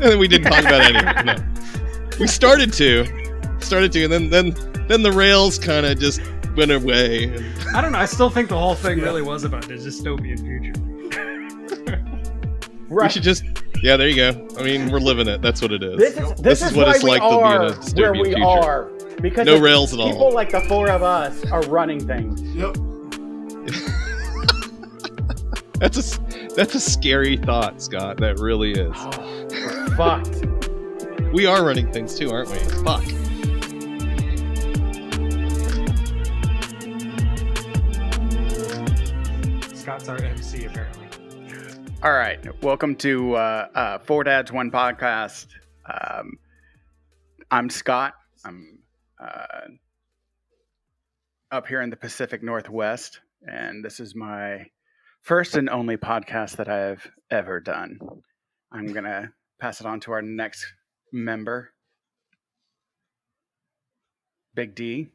And then we didn't talk about it anymore. No. We started to, and then the rails kind of just went away. I don't know. I still think the whole thing really was about the dystopian future. Right. We should just, yeah, there you go. I mean, we're living it. That's what it is. This is what why it's we like to be in a dystopian where we future. are. Because No rails at all. People like the four of us are running things. Yep. That's a scary thought, Scott. That really is. Oh, we're fucked. We are running things too, aren't we? Fuck. Scott's our MC, apparently. All right. Welcome to Four Dads, One Podcast. I'm Scott. I'm up here in the Pacific Northwest, and this is my first and only podcast that I've ever done. I'm going to pass it on to our next member, Big D.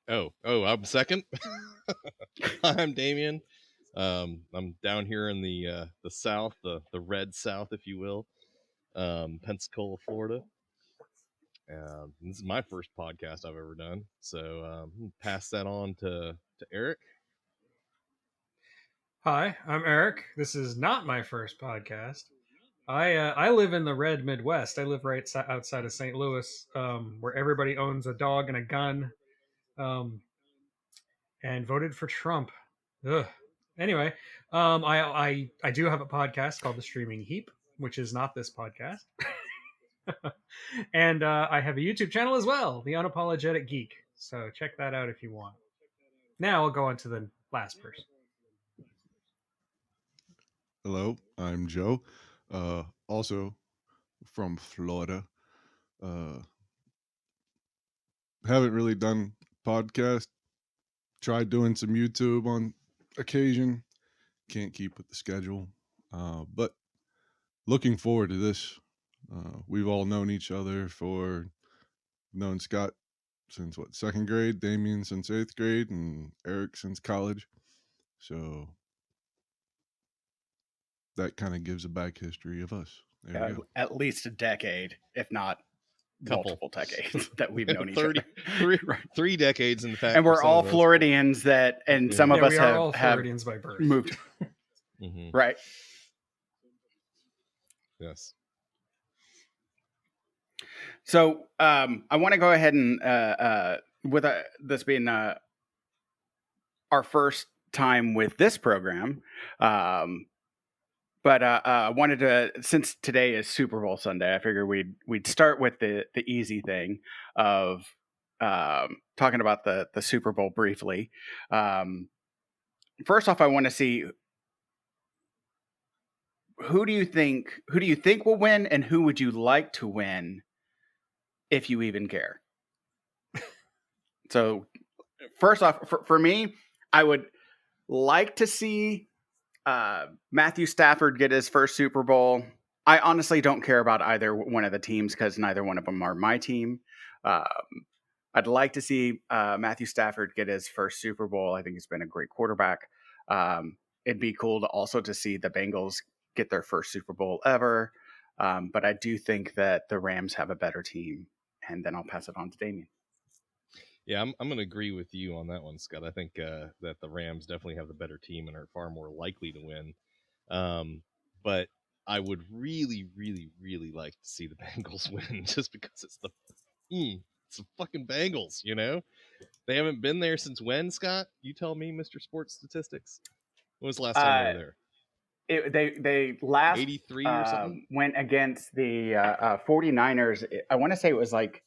Oh, I'm second. I'm Damian. I'm down here in the South, the red South, if you will, Pensacola, Florida. This is my first podcast I've ever done, so pass that on to Eric. Hi, I'm Eric. This is not my first podcast. I live in the red Midwest. I live right outside of St. Louis, where everybody owns a dog and a gun, and voted for Trump. Ugh. Anyway, I do have a podcast called The Streaming Heap, which is not this podcast. And I have a YouTube channel as well, The Unapologetic Geek. So check that out if you want. Now I'll go on to the last person. Hello, I'm Joe. Also from Florida. Haven't really done podcast. Tried doing some YouTube on occasion. Can't keep with the schedule. But looking forward to this. We've all known each other known Scott since second grade, Damian since 8th grade, and Eric since college. So that kind of gives a back history of us. There we go. At least a decade, if not multiple decades that we've known each 30, other. three decades, in fact. And we're all Floridians some of us we are all have Floridians by birth. moved. Mm-hmm. Right. Yes. So I want to go ahead and with this being our first time with this program, but I wanted to, since today is Super Bowl Sunday, I figured we'd start with the easy thing of talking about the Super Bowl briefly. First off, I want to see who do you think will win, and who would you like to win, if you even care. So first off, for me, I would like to see Matthew Stafford get his first Super Bowl. I honestly don't care about either one of the teams because neither one of them are my team. I'd like to see Matthew Stafford get his first Super Bowl. I think he's been a great quarterback. It'd be cool to also to see the Bengals get their first Super Bowl ever. But I do think that the Rams have a better team. And then I'll pass it on to Damian. Yeah, I'm going to agree with you on that one, Scott. I think that the Rams definitely have the better team and are far more likely to win. But I would really, really, really like to see the Bengals win, just because it's the fucking Bengals, you know? They haven't been there since when, Scott? You tell me, Mr. Sports Statistics. When was the last time they were there? They last 83 or something? Went against the 49ers. I want to say it was like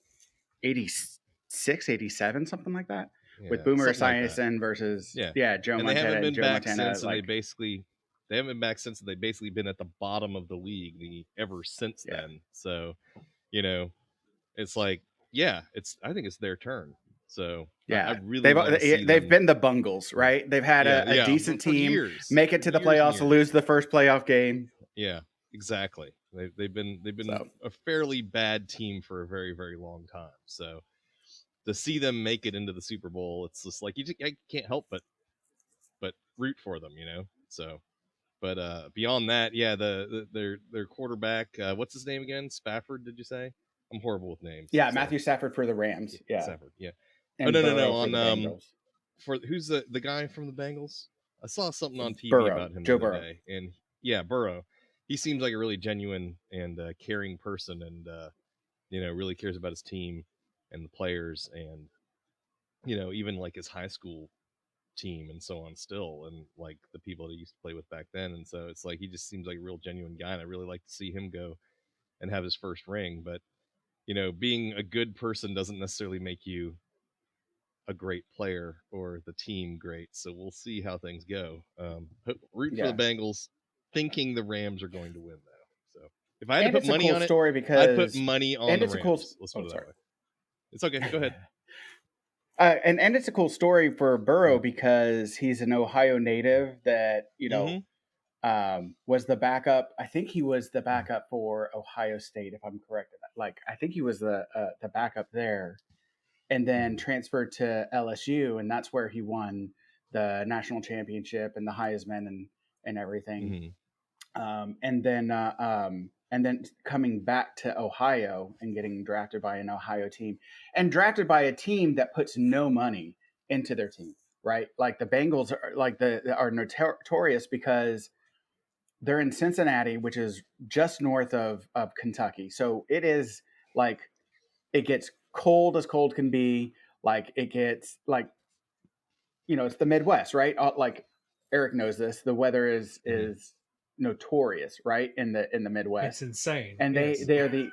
86, 87, something like that. Yeah, with Boomer Esiason versus Joe Montana. They haven't been back Montana, since, and they haven't been back since. They've basically been at the bottom of the league ever since then. So, you know, it's like, I think it's their turn. So I really they've been the Bungles, right? They've had a decent team, years, make it to the playoffs, lose the first playoff game. Yeah, exactly. They've been a fairly bad team for a very, very long time. So to see them make it into the Super Bowl, it's just like I can't help but root for them, you know. So But beyond that, yeah, their quarterback, what's his name again? Spafford, did you say? I'm horrible with names. Yeah, so. Matthew Stafford for the Rams. Yeah, Stafford, yeah. and no, Burrow for on the Bengals. for who's the guy from the Bengals? I saw something on TV Burrow, about him the Joe other Burrow. day, and yeah, Burrow. He seems like a really genuine and caring person, and really cares about his team and the players, and even like his high school team and so on still, and like the people that he used to play with back then. And so it's like he just seems like a real genuine guy, and I really like to see him go and have his first ring. But being a good person doesn't necessarily make you a great player or the team great. So we'll see how things go. Root for the Bengals, thinking the Rams are going to win though. So if I had to put money on it, I'd put money on the Rams. Let's put it that way. It's okay. Go ahead. And it's a cool story for Burrow because he's an Ohio native that was the backup. I think he was the backup for Ohio State, if I'm correct. Like I think he was the backup there, and then transferred to LSU, and that's where he won the national championship and the Heisman and everything. And then coming back to Ohio and getting drafted by an Ohio team, and drafted by a team that puts no money into their team, right? Like the Bengals are notorious because they're in Cincinnati, which is just north of Kentucky. So it is like it gets cold as cold can be. Like it gets like it's the Midwest, right? Like Eric knows this. The weather is notorious, right, in the Midwest. It's insane, and yes. they are the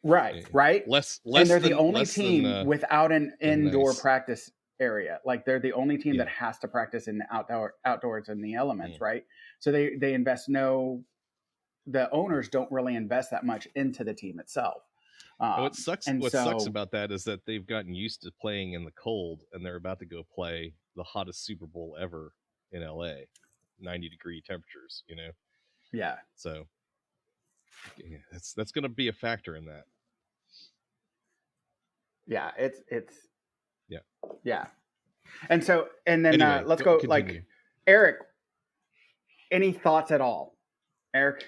right. Less and they're than, the only team without an indoor nice. practice area. Like they're the only team that has to practice in the outdoors in the elements, right? So they invest the owners don't really invest that much into the team itself. What sucks about that is that they've gotten used to playing in the cold, and they're about to go play the hottest Super Bowl ever in LA, 90-degree temperatures. Yeah. So yeah, that's going to be a factor in that. Yeah, it's yeah. And so then anyway, let's go continue. Like Eric. Any thoughts at all, Eric?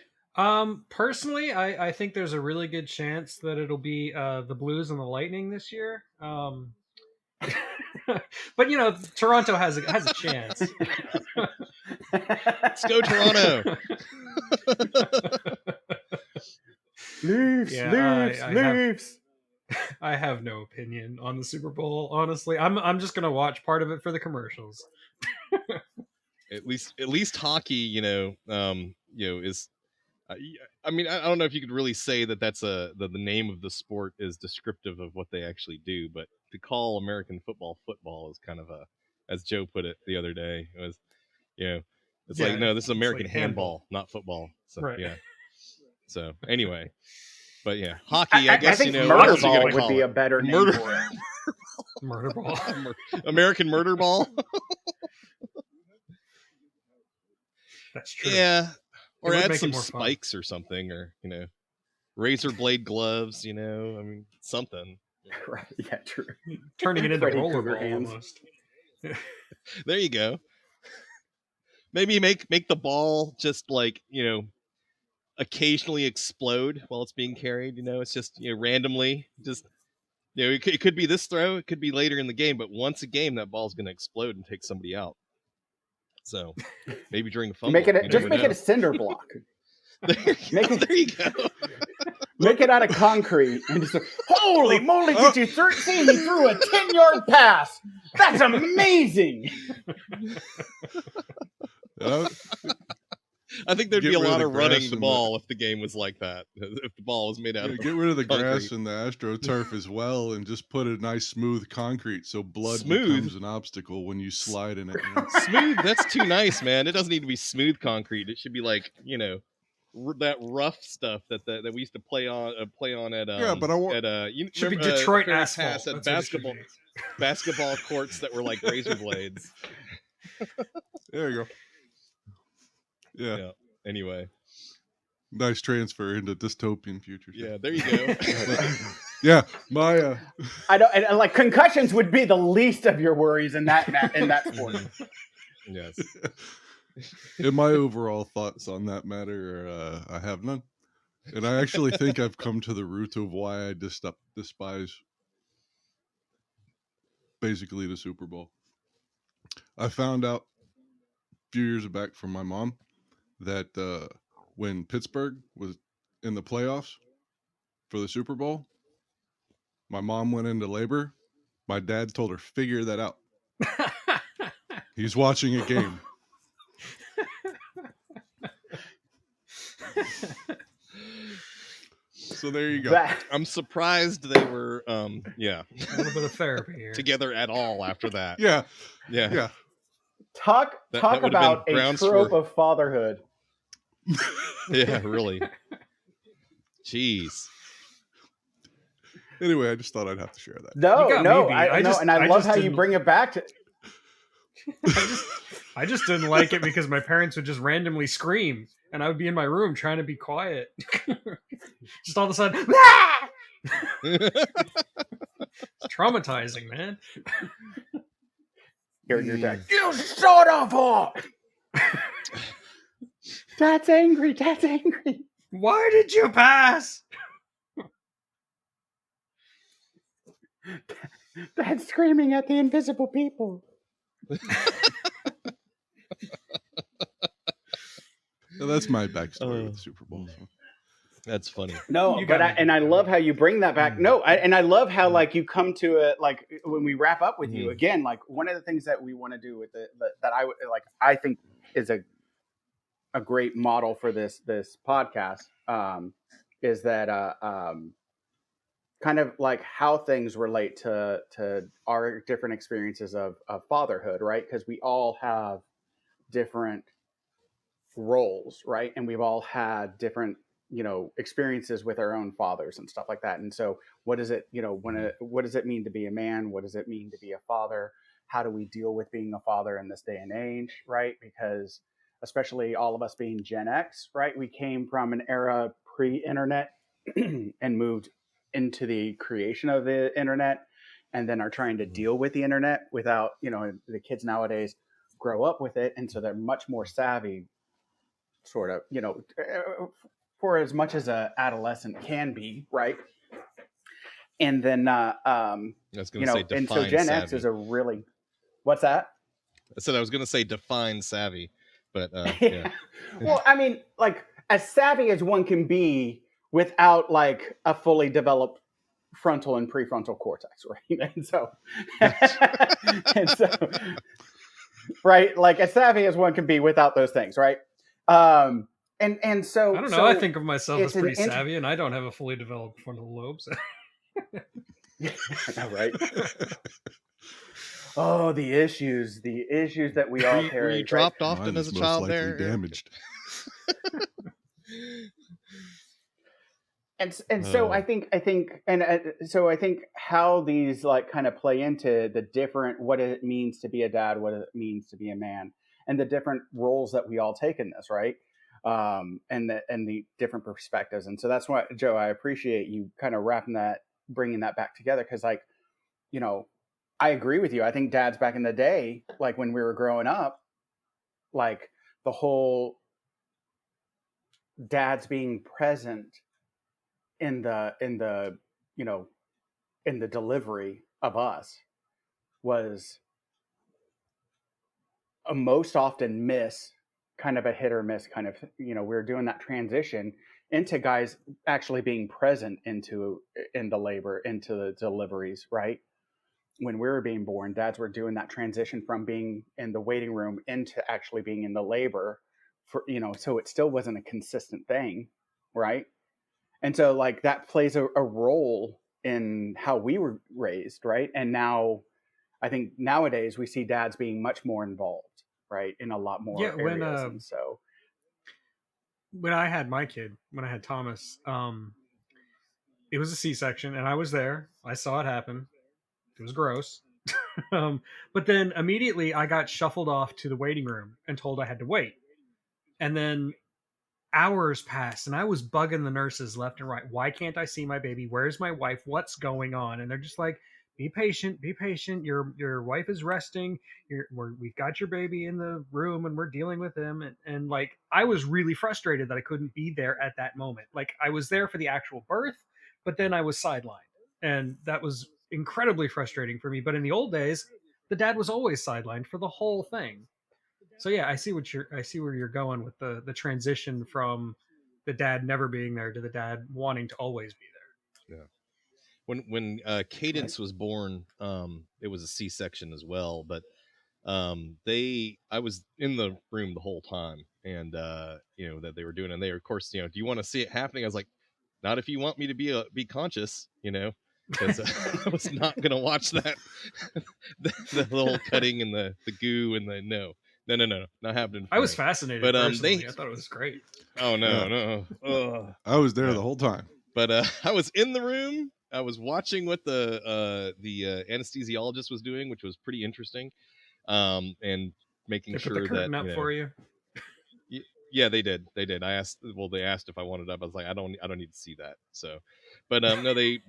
Personally, I think there's a really good chance that it'll be the Blues and the Lightning this year. But Toronto has a chance. Let's go Toronto. Leafs. I have no opinion on the Super Bowl. Honestly, I'm just gonna watch part of it for the commercials. At least hockey, is. I mean, I don't know if you could really say that that's the name of the sport is descriptive of what they actually do, but to call American football is kind of as Joe put it the other day, it was, it's like, no, this is American like handball, not football. So, right. Yeah. So anyway, but yeah, hockey, I guess, I think murder ball would be a better name for it. Murder ball. American murder ball. That's true. Yeah. Or add some spikes or something, or razor blade gloves. I mean, something. Right? Yeah, true. Turning it into rollerball almost. There you go. Maybe make the ball just like occasionally explode while it's being carried. It's just randomly just. It could be this throw, it could be later in the game, but once a game, that ball's going to explode and take somebody out. So maybe during a fumble, make it a cinder block. There you go. Make it out of concrete and just holy moly! Did you see he threw a 10-yard pass? That's amazing. I think there'd be a lot of running the ball if the game was like that. If the ball was made out of get rid of the grass and the AstroTurf as well, and just put a nice smooth concrete so blood becomes an obstacle when you slide in it. Smooth? That's too nice, man. It doesn't need to be smooth concrete. It should be like that rough stuff that we used to play on at but I want should be Detroit asphalt at basketball courts that were like razor blades. There you go. Yeah. Anyway, Nice transfer into dystopian futures. Yeah, there you go. Yeah, my I don't and like concussions would be the least of your worries in that sport. Yes. In my overall thoughts on that matter, I have none. And I actually think I've come to the root of why I despise basically the Super Bowl. I found out a few years back from my mom that when Pittsburgh was in the playoffs for the Super Bowl, my mom went into labor. My dad told her, figure that out. He's watching a game. So there you go. I'm surprised they were, yeah, A little bit of therapy here. together at all after that. Yeah. Yeah. Talk That would've about been a grounds trope for- of fatherhood. Yeah, really. Jeez. Anyway, I just thought I'd have to share that. No, You got no, me beat. I I know, just- and I I love just how you didn't- bring it back to. I just didn't like it because my parents would just randomly scream, and I would be in my room trying to be quiet. Just all of a sudden, it's traumatizing, man. Hearing your dad, you son of a! Dad's angry. Dad's angry. Why did you pass? Dad's screaming at the invisible people. So that's my backstory with the Super Bowl. Mm. So. That's funny. No, You but got me. I love how you bring that back. No, and I love how like you come to it like when we wrap up with you Mhm. again. Like one of the things that we want to do with it that I think is a great model for this podcast is that kind of like how things relate to our different experiences of fatherhood, right? Because we all have different roles, right? And we've all had different experiences with our own fathers and stuff like that. And so what does it what does it mean to be a man? What does it mean to be a father? How do we deal with being a father in this day and age, right? Because especially all of us being Gen X, right? We came from an era pre-internet and moved into the creation of the internet, and then are trying to deal with the internet without, the kids nowadays grow up with it, and so they're much more savvy, sort of, for as much as a adolescent can be, right? And then I was going to say define and so Gen savvy. X is a really, what's that? I said I was going to say define savvy, but yeah. Well, I mean, like as savvy as one can be without like a fully developed frontal and prefrontal cortex, right? And so, right, like as savvy as one can be without those things, right? And so I don't know. I think of myself as it's an pretty savvy, and I don't have a fully developed frontal lobe. So. I know, right? Oh, the issues that we all Were carry. you dropped right? often Mine as is a most child likely there? damaged. And so I think how these like kind of play into the different what it means to be a dad, what it means to be a man, and the different roles that we all take in this, right? And the different perspectives. And so that's why, Joe, I appreciate you kind of bringing that back together, because like, I agree with you. I think dads back in the day, like when we were growing up, like the whole dads being present in the delivery of us was a most often miss, kind of a hit or miss kind of, we were doing that transition into guys actually being present in the labor, into the deliveries, right? When we were being born, dads were doing that transition from being in the waiting room into actually being in the labor for, so it still wasn't a consistent thing, right? And so like that plays a role in how we were raised, right? And now I think nowadays we see dads being much more involved, right, in a lot more areas. And so when I had my kid, when I had Thomas, it was a C-section, and I was there. I saw it happen. It was gross. But then immediately I got shuffled off to the waiting room and told I had to wait. And then hours passed, and I was bugging the nurses left and right. Why can't I see my baby? Where's my wife? What's going on? And they're just like, be patient, be patient. Your wife is resting. We've got your baby in the room and we're dealing with him. And like, I was really frustrated that I couldn't be there at that moment. Like, I was there for the actual birth, but then I was sidelined. And that was incredibly frustrating for me. But in the old days, the dad was always sidelined for the whole thing. So yeah, I see where you're going with the transition from the dad never being there to the dad wanting to always be there. Yeah. When Cadence was born, it was a C-section as well, but I was in the room the whole time, and that they were doing, and they were, of course, do you want to see it happening? I was like, not if you want me to be conscious, because I was not gonna watch that the whole cutting and the goo and the no, not happening for I was me. fascinated But personally. I thought it was great. Oh Yeah. no. Ugh. I was there Yeah. the whole time. But I was in the room. I was watching what the anesthesiologist was doing, which was pretty interesting, and making They put the sure that curtain up for you. yeah, they did. I asked. Well, they asked if I wanted up. I was like, I don't need to see that. So, but no, they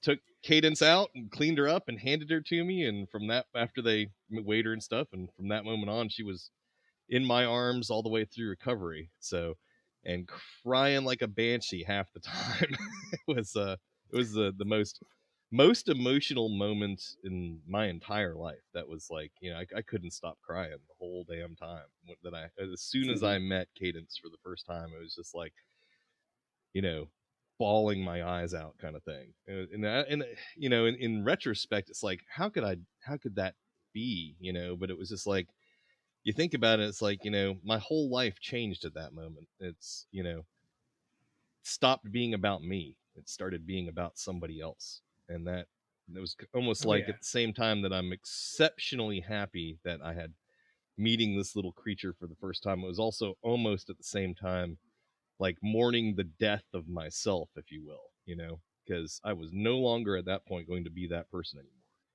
took Cadence out and cleaned her up and handed her to me. And from that, after they weighed her and stuff, and from that moment on, she was in my arms all the way through recovery. So, and crying like a banshee half the time. It was the most emotional moment in my entire life. That was like, I couldn't stop crying the whole damn time. As soon as I met Cadence for the first time, it was just like, bawling my eyes out kind of thing. And in retrospect, it's like, how could that be? But it was just like, you think about it, it's like, my whole life changed at that moment. It's, stopped being about me. It started being about somebody else. And that it was almost like at the same time that I'm exceptionally happy that I had meeting this little creature for the first time. It was also almost at the same time like mourning the death of myself, if you will, because I was no longer at that point going to be that person anymore.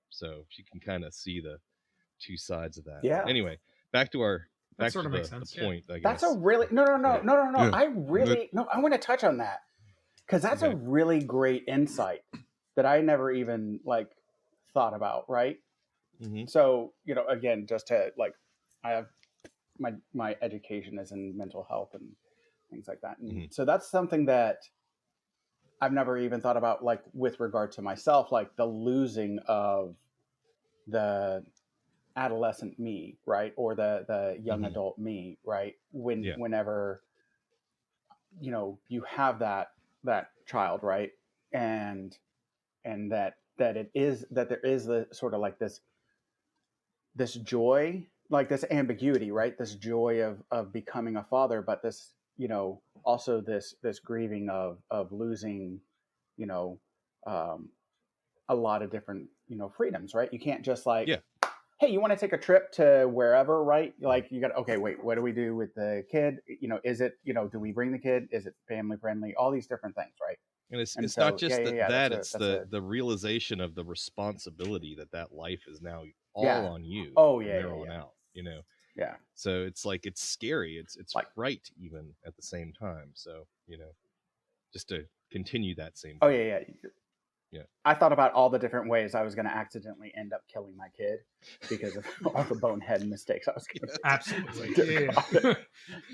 So you can kind of see the two sides of that. Yeah. But anyway, back to That sort of makes the sense. point, I guess. That's a really no. Yeah. I want to touch on that because that's a really great insight that I never even like thought about. Right. Mm-hmm. So again, just to like, I have my education is in mental health and things like that, and so that's something that I've never even thought about, like with regard to myself, like the losing of the adolescent me, right, or the young adult me, right, whenever you have that child, right, and that there is the sort of like this joy, like this ambiguity, right, this joy of becoming a father, but this also this grieving of losing um, a lot of different freedoms, right? You can't just like, hey, you want to take a trip to wherever, right? Like you got, okay, wait, what do we do with the kid? Is it, do we bring the kid? Is it family friendly? All these different things, right? And it's so, not just that it's the realization of the responsibility that life is now all on you. Oh from there on out, Yeah. So it's like, it's scary. It's like, fright even at the same time. So, just to continue that same point. point. Yeah. I thought about all the different ways I was going to accidentally end up killing my kid because of all the bonehead mistakes I was going to Absolutely.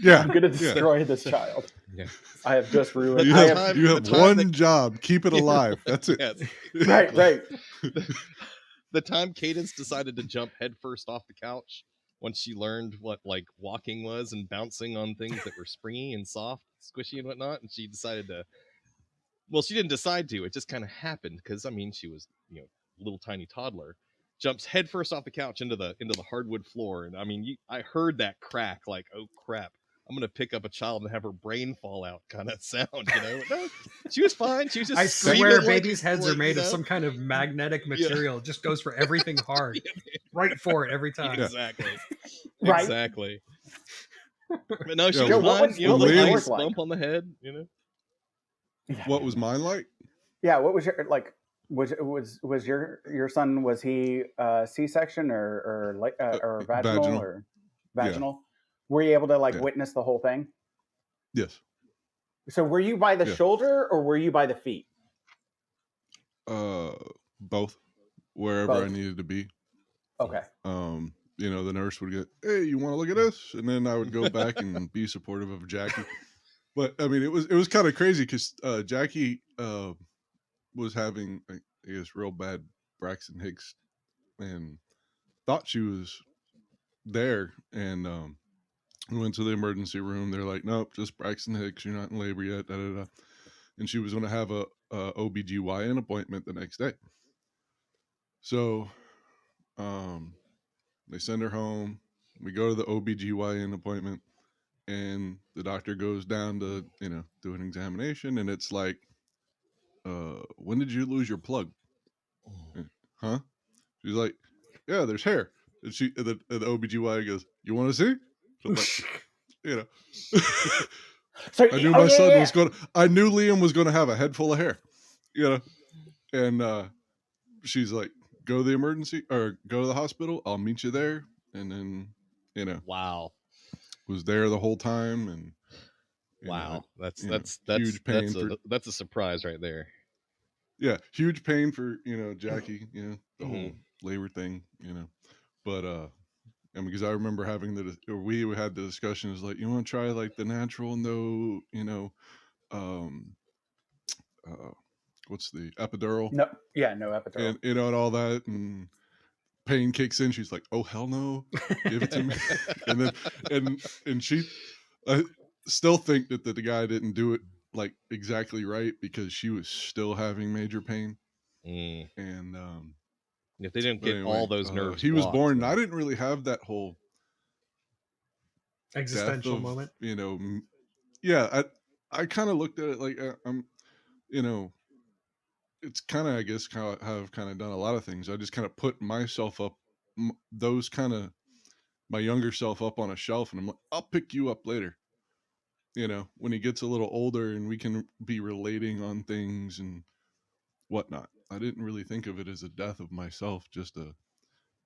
Yeah. I'm going to destroy this child. Yeah. I have just ruined. You have one job. Keep it alive. That's it. Yes. Right. The time Cadence decided to jump headfirst off the couch once she learned what like walking was and bouncing on things that were springy and soft, squishy and whatnot, and she decided to. Well, she didn't decide to. It just kind of happened because she was little tiny toddler, jumps headfirst off the couch into the hardwood floor, and I heard that crack like, oh crap, I'm gonna pick up a child and have her brain fall out kind of sound. No, she was fine. She was just. I swear, babies' like, heads are made of some kind of magnetic material. It just goes for everything hard, right for it every time. Exactly. Right. Exactly. But no, she was Joe, fine. what was nice like? bump on the head. What was mine like? Yeah, what was your like? Was your son, was he C-section or vaginal or vaginal? Yeah. Were you able to witness the whole thing? Yes. So were you by the shoulder or were you by the feet? Both. wherever I Both. needed to be. Okay. You know, the nurse would get, "Hey, you want to look at this?" And then I would go back and be supportive of Jackie. But I mean, it was kind of crazy because Jackie was having, I guess, real bad Braxton Hicks, and thought she was there, and we went to the emergency room. They're like, "Nope, just Braxton Hicks. You're not in labor yet." Da, da, da. And she was going to have a OBGYN appointment the next day. So they send her home. We go to the OBGYN appointment, and the doctor goes down to, you know, do an examination, and it's like, when did you lose your plug? Huh? She's like, yeah, there's hair. And the OBGYN goes, you want to see? So I'm like, you know. So I knew I knew Liam was going to have a head full of hair, you know. And she's like, go to the hospital. I'll meet you there. And then, you know, Wow. was there the whole time. And wow, that's huge pain that's a surprise right there. Yeah, huge pain for, you know, Jackie, you know, the whole Mm-hmm. labor thing, you know. But and because I remember we had the discussion, is like, you want to try like the natural, no, you know, um what's the epidural, no epidural. and you know, and all that, and pain kicks in. She's like, oh hell no, give it to me. And then and she, I still think that the guy didn't do it like exactly right, because she was still having major pain. And if they didn't but get anyway, all those nerves he was blocked, born. then... I didn't really have that whole existential moment. You know, yeah. I kind of looked at it like, I'm, you know, it's kind of, I guess, how I've kind of done a lot of things. I just kind of put myself up, those kind of my younger self up on a shelf, and I'm like, I'll pick you up later. You know, when he gets a little older and we can be relating on things and whatnot. I didn't really think of it as a death of myself, just a,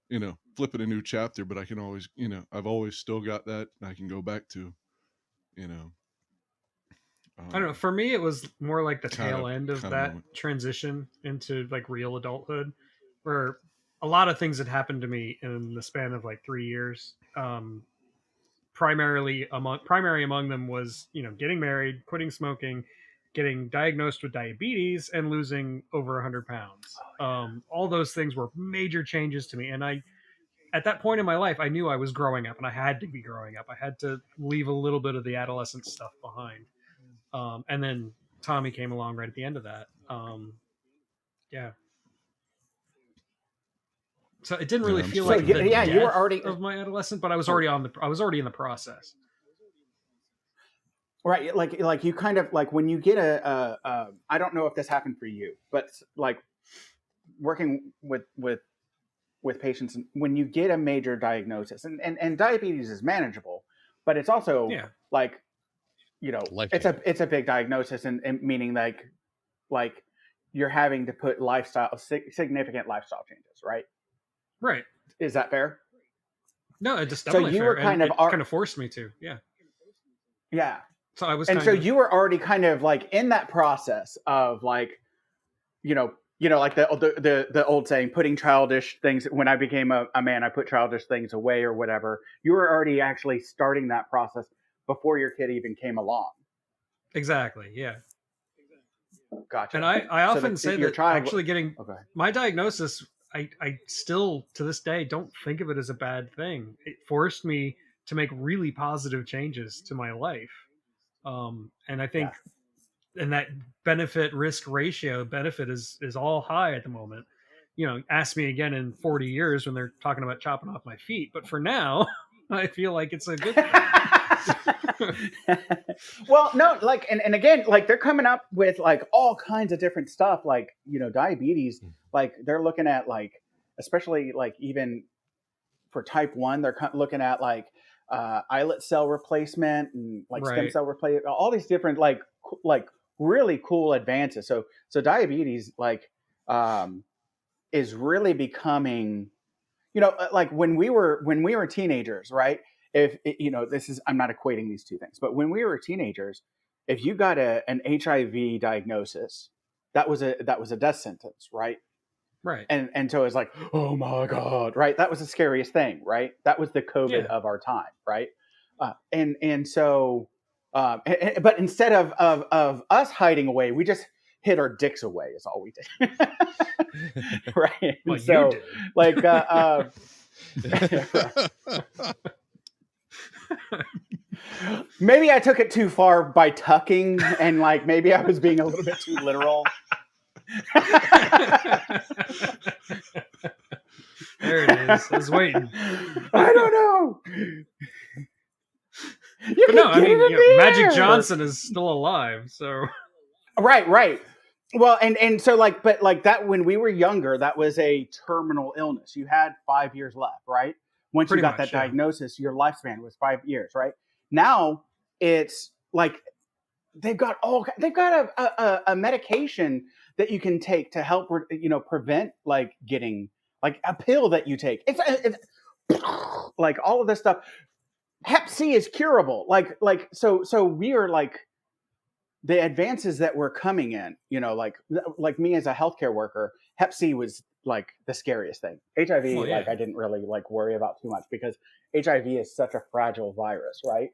you know, flipping a new chapter. But I can always, you know, I've always still got that I can go back to, you know. I don't know. For me, it was more like the kind tail of end of kind of that moment. transition into like real adulthood, where a lot of things had happened to me in the span of like 3 years. Primary among them was, you know, getting married, quitting smoking, getting diagnosed with diabetes, and losing over 100 pounds. All those things were major changes to me, and I, at that point in my life, I knew I was growing up, and I had to be growing up. I had to leave a little bit of the adolescent stuff behind. And then Tommy came along right at the end of that. Yeah. So it didn't Yeah, really I'm feel still like So the trying to yeah, get you over were it. death already of my adolescent, but I was oh, already in the process. right. Like you kind of like when you get I don't know if this happened for you, but like working with patients, when you get a major diagnosis, and diabetes is manageable, but it's also Yeah. like, you know, Life-changing. it's a big diagnosis, and meaning like you're having to put significant lifestyle changes, right? Right. Is that fair? No, it's So definitely you fair, were and kind of it kind of forced me to. Yeah. yeah. So I was And so kind of you were already kind of like in that process of like, like the old saying, putting childish things. When I became a man, I put childish things away or whatever. You were already actually starting that process before your kid even came along. exactly. Yeah. And Gotcha. I So often say your that child. actually getting Okay. my diagnosis, I still to this day don't think of it as a bad thing. It forced me to make really positive changes to my life. And I Yeah. think, and that benefit risk ratio, benefit is all high at the moment. You know, ask me again in 40 years when they're talking about chopping off my feet, but for now I feel like it's a good thing. Well, no, like, and again, like they're coming up with like all kinds of different stuff, like, diabetes. Like they're looking at like, especially like even for type 1, they're looking at like islet cell replacement and like stem Right. cell replacement, all these different like really cool advances. So diabetes like is really becoming, like when we were teenagers, right? If this is, I'm not equating these two things, but when we were teenagers, if you got an HIV diagnosis, that was a death sentence, right? Right. And so it's like, oh my God, right? That was the scariest thing, right? That was the COVID Yeah. of our time, right? And so, but instead of us hiding away, we just hid our dicks away. Is all we did, right? Well, And you so, did. like, maybe I took it too far by tucking, and like maybe I was being a little bit too literal. There it is. I was waiting. I don't know. You But can no, I get mean, it in the Magic air. Johnson is still alive, so Right. Well, and so like, but like that when we were younger, that was a terminal illness. You had 5 years left, right? Once you pretty got that much, yeah. diagnosis, your lifespan was 5 years, right? Now it's like they've got a medication that you can take to help prevent like getting like a pill that you take. It's like all of this stuff. Hep C is curable. So we are like the advances that were coming in, like me as a healthcare worker, Hep C was like the scariest thing. HIV, Well, yeah. like I didn't really like worry about too much because HIV is such a fragile virus, right?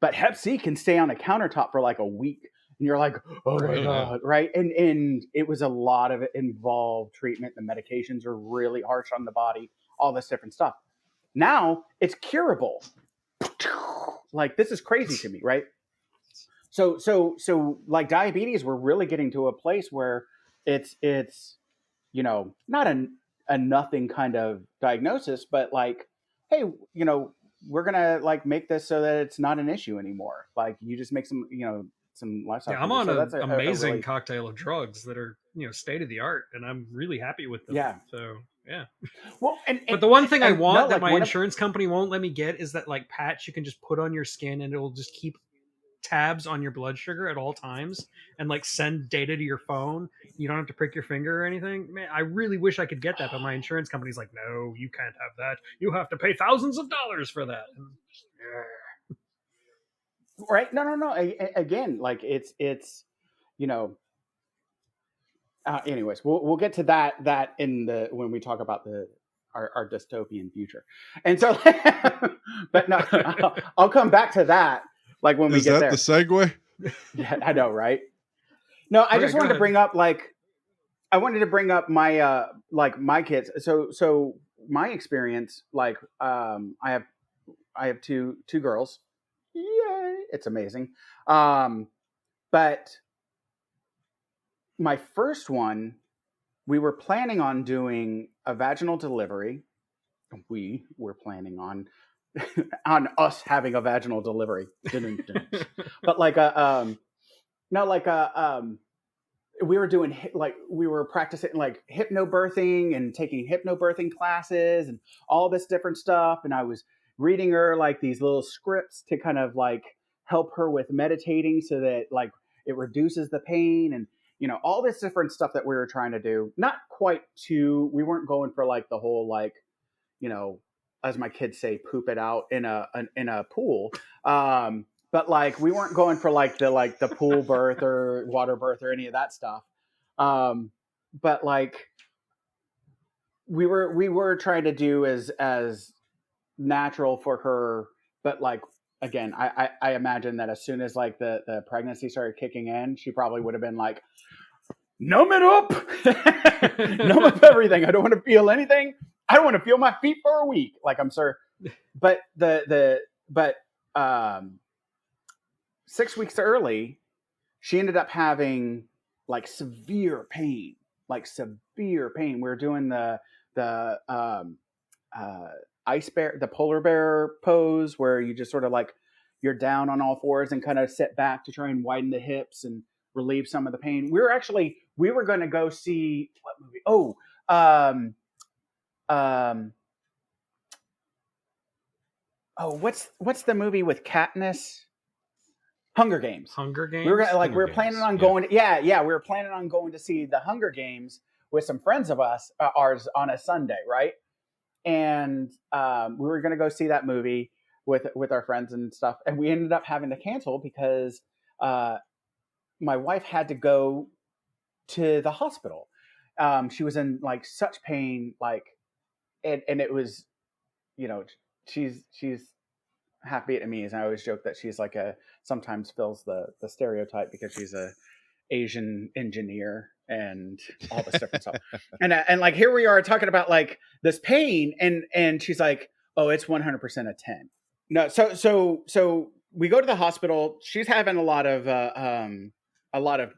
But Hep C can stay on a countertop for like a week, and you're like, oh my Right. God, right? And it was a lot of involved treatment. The medications are really harsh on the body, all this different stuff. Now it's curable. Like this is crazy to me, right? So like diabetes, we're really getting to a place where it's not a nothing kind of diagnosis, but like, hey, we're gonna like make this so that it's not an issue anymore. Like you just make some lifestyle Yeah, I'm changes. on So an that's a amazing really cocktail of drugs that are, state of the art, and I'm really happy with them. yeah. So yeah. Well, But the one thing I no, want that like my one of insurance company won't let me get is that like patch you can just put on your skin and it'll just keep tabs on your blood sugar at all times and like send data to your phone. You don't have to prick your finger or anything. Man, I really wish I could get that, but my insurance company's like, no, you can't have that. You have to pay thousands of dollars for that. And, right. No. Again, like it's you know anyways, we'll get to that in the when we talk about our dystopian future, and so, but no, I'll come back to that like when we Is get that there. the segue? Yeah, I know, right? No, I Okay, just go wanted to ahead. bring up my like my kids. So my experience, like I have two girls. Yay, it's amazing. But my first one, we were planning on doing a vaginal delivery. We were planning on on us having a vaginal delivery. But like no, like we were doing like we were practicing like hypnobirthing and taking hypnobirthing classes and all this different stuff, and I was reading her like these little scripts to kind of like help her with meditating so that like it reduces the pain and all this different stuff that we were trying to do. Not quite too, we weren't going for like the whole like you know as my kids say, poop it out in a pool. But like we weren't going for like the pool birth or water birth or any of that stuff. But like we were trying to do as natural for her. But like again, I imagine that as soon as like the pregnancy started kicking in, she probably would have been like, numb it up, numb up everything. I don't want to feel anything. I don't want to feel my feet for a week. Like I'm sure, but but 6 weeks early, she ended up having like like severe pain. We were doing the ice bear, the polar bear pose, where you just sort of like you're down on all fours and kind of sit back to try and widen the hips and relieve some of the pain. We were going to go see what movie? Oh, um, what's the movie with Katniss? Hunger Games. Hunger Games. We were gonna, like Hunger we were planning Games, on yeah. going. Yeah. We were planning on going to see the Hunger Games with some friends of ours on a Sunday, right? And we were gonna go see that movie with our friends and stuff, and we ended up having to cancel because my wife had to go to the hospital. she was in like such pain, like, and it was, you know, she's half Vietnamese. And I always joke that she's like sometimes fills the stereotype because she's a Asian engineer and all this different stuff. And like here we are talking about like this pain, and she's like, oh, it's 100% a 10. No, so we go to the hospital. She's having a lot of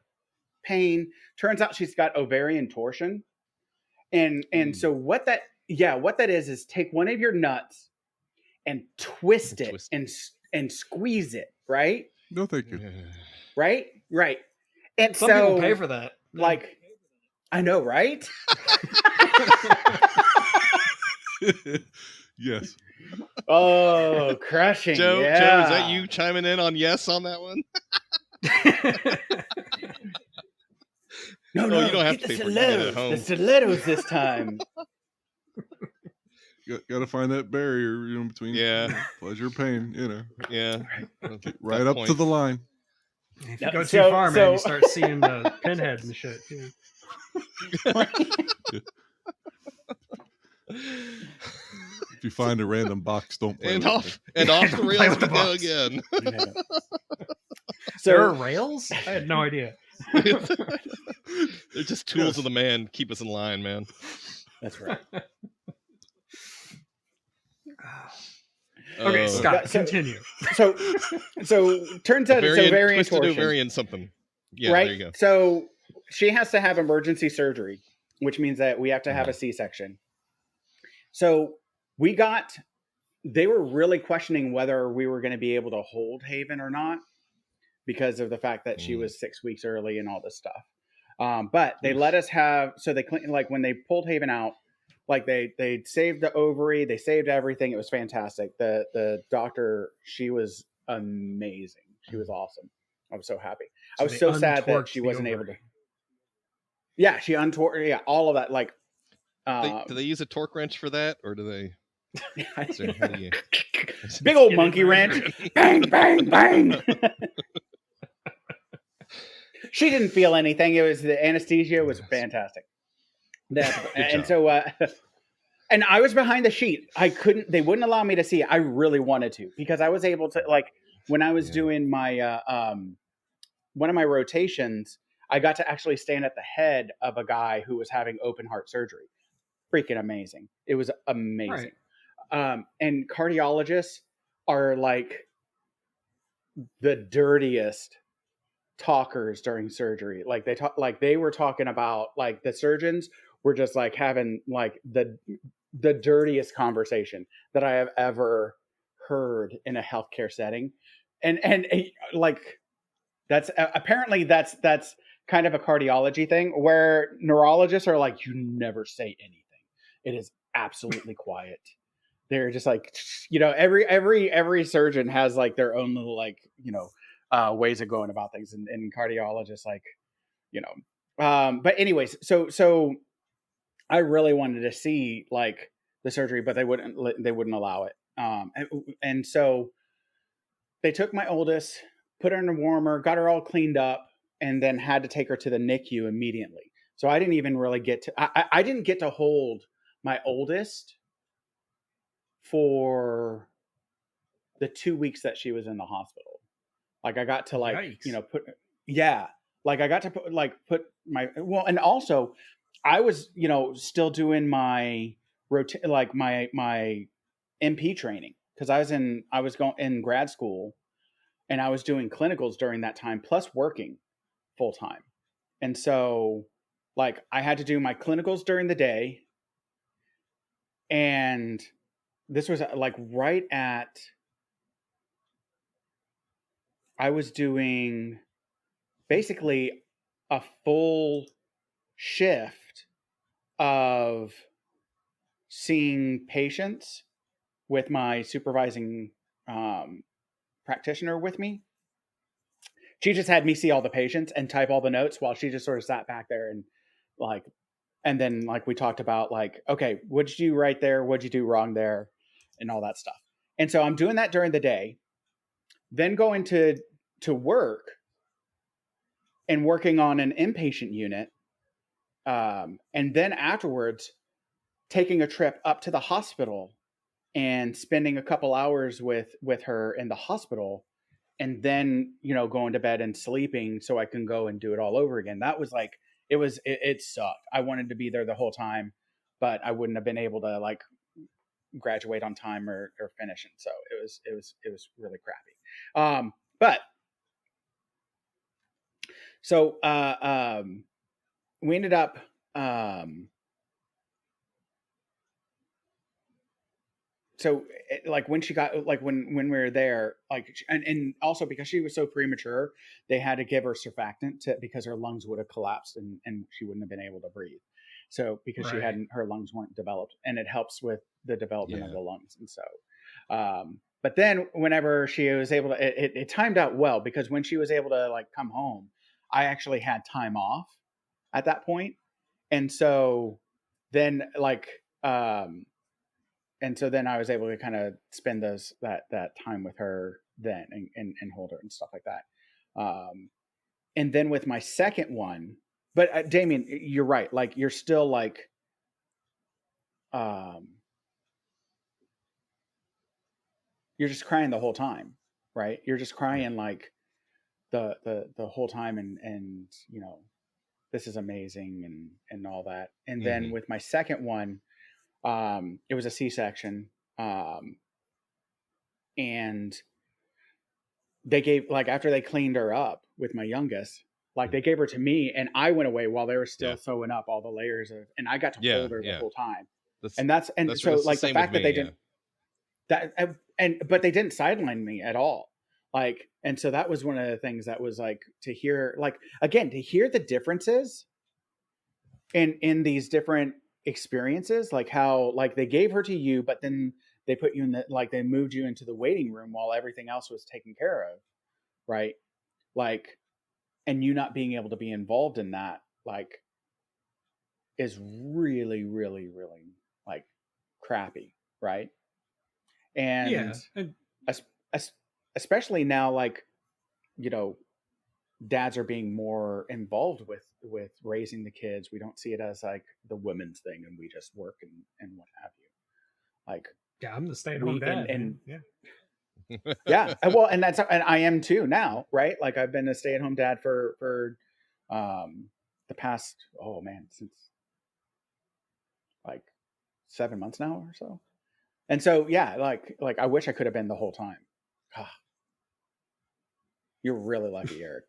pain. Turns out she's got ovarian torsion. And so what that is take one of your nuts and twist it and squeeze it, right? No, thank you. Right? And Some so people pay for that. like, I know, right? Yes. Oh, crushing. Joe, yeah. Joe, is that you chiming in on yes on that one? No, you don't have to pay for it. You get it at home. The stilettos this time. Got to find that barrier, between pleasure, pain, Yeah. Get right up to the line. If you go too far, man, you start seeing the pinhead and shit. If you find a random box, don't play and with off it. and off the rails we go again. So, there are rails? I had no idea. They're just tools of the man. Keep us in line, man. That's right. Okay, Scott, continue. So turns out it's ovarian twisted torsion. Ovarian something. Yeah, right? There you go. So she has to have emergency surgery, which means that we have to have a C-section. So they were really questioning whether we were going to be able to hold Haven or not because of the fact that she was 6 weeks early and all this stuff. But they let us have, so they like when they pulled Haven out, like they saved the ovary, they saved everything. It was fantastic. The doctor, she was amazing. She was awesome. I was so happy. I was so sad that she wasn't able to. Yeah, she untorqued. Yeah, all of that. Like, do they use a torque wrench for that, or do they? Big old monkey wrench. Bang, bang, bang. She didn't feel anything. It was the anesthesia was fantastic. And so, and I was behind the sheet. They wouldn't allow me to see it. I really wanted to, because I was able to, like, when I was doing my, one of my rotations, I got to actually stand at the head of a guy who was having open heart surgery. Freaking amazing. It was amazing. Right. And cardiologists are like the dirtiest talkers during surgery. Like they were talking about, like, the surgeons were just like having like the dirtiest conversation that I have ever heard in a healthcare setting. And like, that's apparently that's kind of a cardiology thing, where neurologists are like, you never say anything. It is absolutely quiet. They're just like, every surgeon has like their own little, like, ways of going about things, and cardiologists, like, but anyways, so I really wanted to see like the surgery, but they wouldn't allow it. And so they took my oldest, put her in a warmer, got her all cleaned up, and then had to take her to the NICU immediately. So I didn't even really I didn't get to hold my oldest for the 2 weeks that she was in the hospital. Like, I got to, like, I got to put my, and also I was, still doing my my MP training, because I was going in grad school, and I was doing clinicals during that time, plus working full time. And so, like, I had to do my clinicals during the day. And this was like right at, I was doing basically a full shift of seeing patients with my supervising practitioner with me. She just had me see all the patients and type all the notes while she just sort of sat back there and like, and then, like, we talked about, like, okay, what'd you do right there? What'd you do wrong there? And all that stuff. And so I'm doing that during the day, then going to work and working on an inpatient unit And then afterwards, taking a trip up to the hospital and spending a couple hours with her in the hospital, and then going to bed and sleeping so I can go and do it all over again. That was like it sucked. I wanted to be there the whole time, but I wouldn't have been able to like graduate on time or finish it. So it was really crappy. But so we ended up so like when she got like when we were there, like, and also because she was so premature, they had to give her surfactant because her lungs would have collapsed and she wouldn't have been able to breathe. So because she Right. hadn't, her lungs weren't developed, and it helps with the development of Yeah. the lungs. And so but then whenever she was able to, it timed out well, because when she was able to like come home, I actually had time off at that point. And so then like and so then I was able to kind of spend that time with her then, and hold her and stuff like that. And then with my second one, but Damian, you're right. Like you're still like, um, you're just crying the whole time, right? You're just Yeah. crying like the whole time, and this is amazing and all that. And then Mm-hmm. with my second one, it was a C-section, and they gave, like, after they cleaned her up with my youngest, like they gave her to me, and I went away while they were Yeah. still sewing up all the layers of, and I got to Yeah. hold her the Yeah. whole time. That's And that's so that's the like the same with fact that they me. Yeah. didn't, that and but they didn't sideline me at all. Like, and so that was one of the things that was like, to hear, like, again, to hear the differences in these different experiences, like how like they gave her to you, but then they put you in the, like they moved you into the waiting room while everything else was taken care of, right? Like, and you not being able to be involved in that, like, is really really really like crappy, right? And Yeah. And es- especially now, like, you know dads are being more involved with raising the kids. We don't see it as like the women's thing, and we just work and what have you. Like, yeah, I'm the stay-at-home we dad, and man. Yeah. yeah, well, and I am too now, right? Like I've been a stay-at-home dad for the past, oh man, since like 7 months now or so. And so yeah, like I wish I could have been the whole time. Ah, you're really lucky, Eric.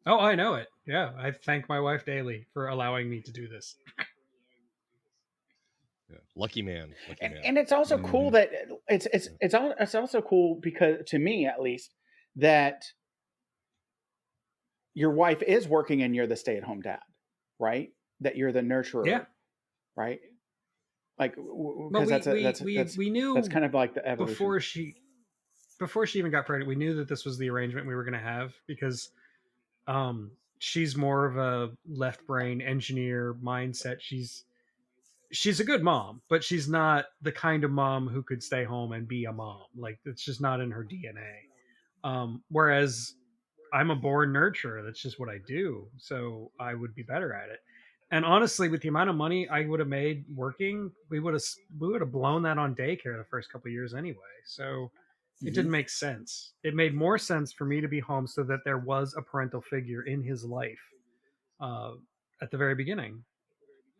Oh, I know it. Yeah, I thank my wife daily for allowing me to do this. Yeah. Lucky man. Lucky and man. and it's also cool Hmm. that it's also cool, because to me at least, that your wife is working and you're the stay-at-home dad, right? That you're the Yeah. nurturer, right? Like, Well, because we that's knew kind of like the evolution. before she before she even got pregnant, we knew that this was the arrangement we were going to have, because she's more of a left brain engineer mindset. She's a good mom, but she's not the kind of mom who could stay home and be a mom. Like, it's just not in her DNA. Whereas I'm a born nurturer. That's just what I do. So I would be better at it. And honestly, with the amount of money I would have made working, we would have blown that on daycare the first couple of years anyway. So it Hmm. didn't make sense. It made more sense for me to be home so that there was a parental figure in his life uh, at the very beginning.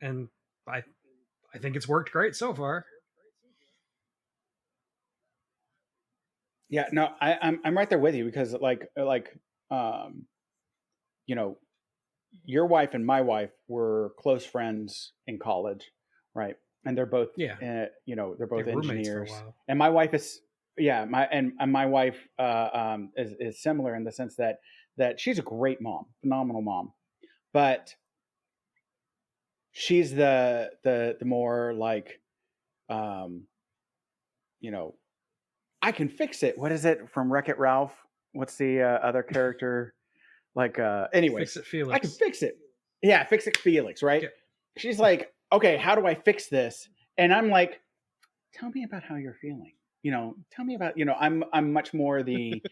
And I I think it's worked great so far. Yeah, no, I'm right there with you, because um you know your wife and my wife were close friends in college, right? And they're both, Yeah, they're they both were roommates for a engineers. while. And my wife is, yeah, and my wife is similar in the sense that she's a great mom, phenomenal mom, but she's the more like, um, you know, I can fix it. What is it from Wreck It Ralph? What's the other character? Like, Fix anyways, it, I can Felix. fix it. Yeah, fix it, Felix, right? Yeah, She's like, okay, how do I fix this? And I'm like, tell me about how you're feeling. Tell me about, I'm much more the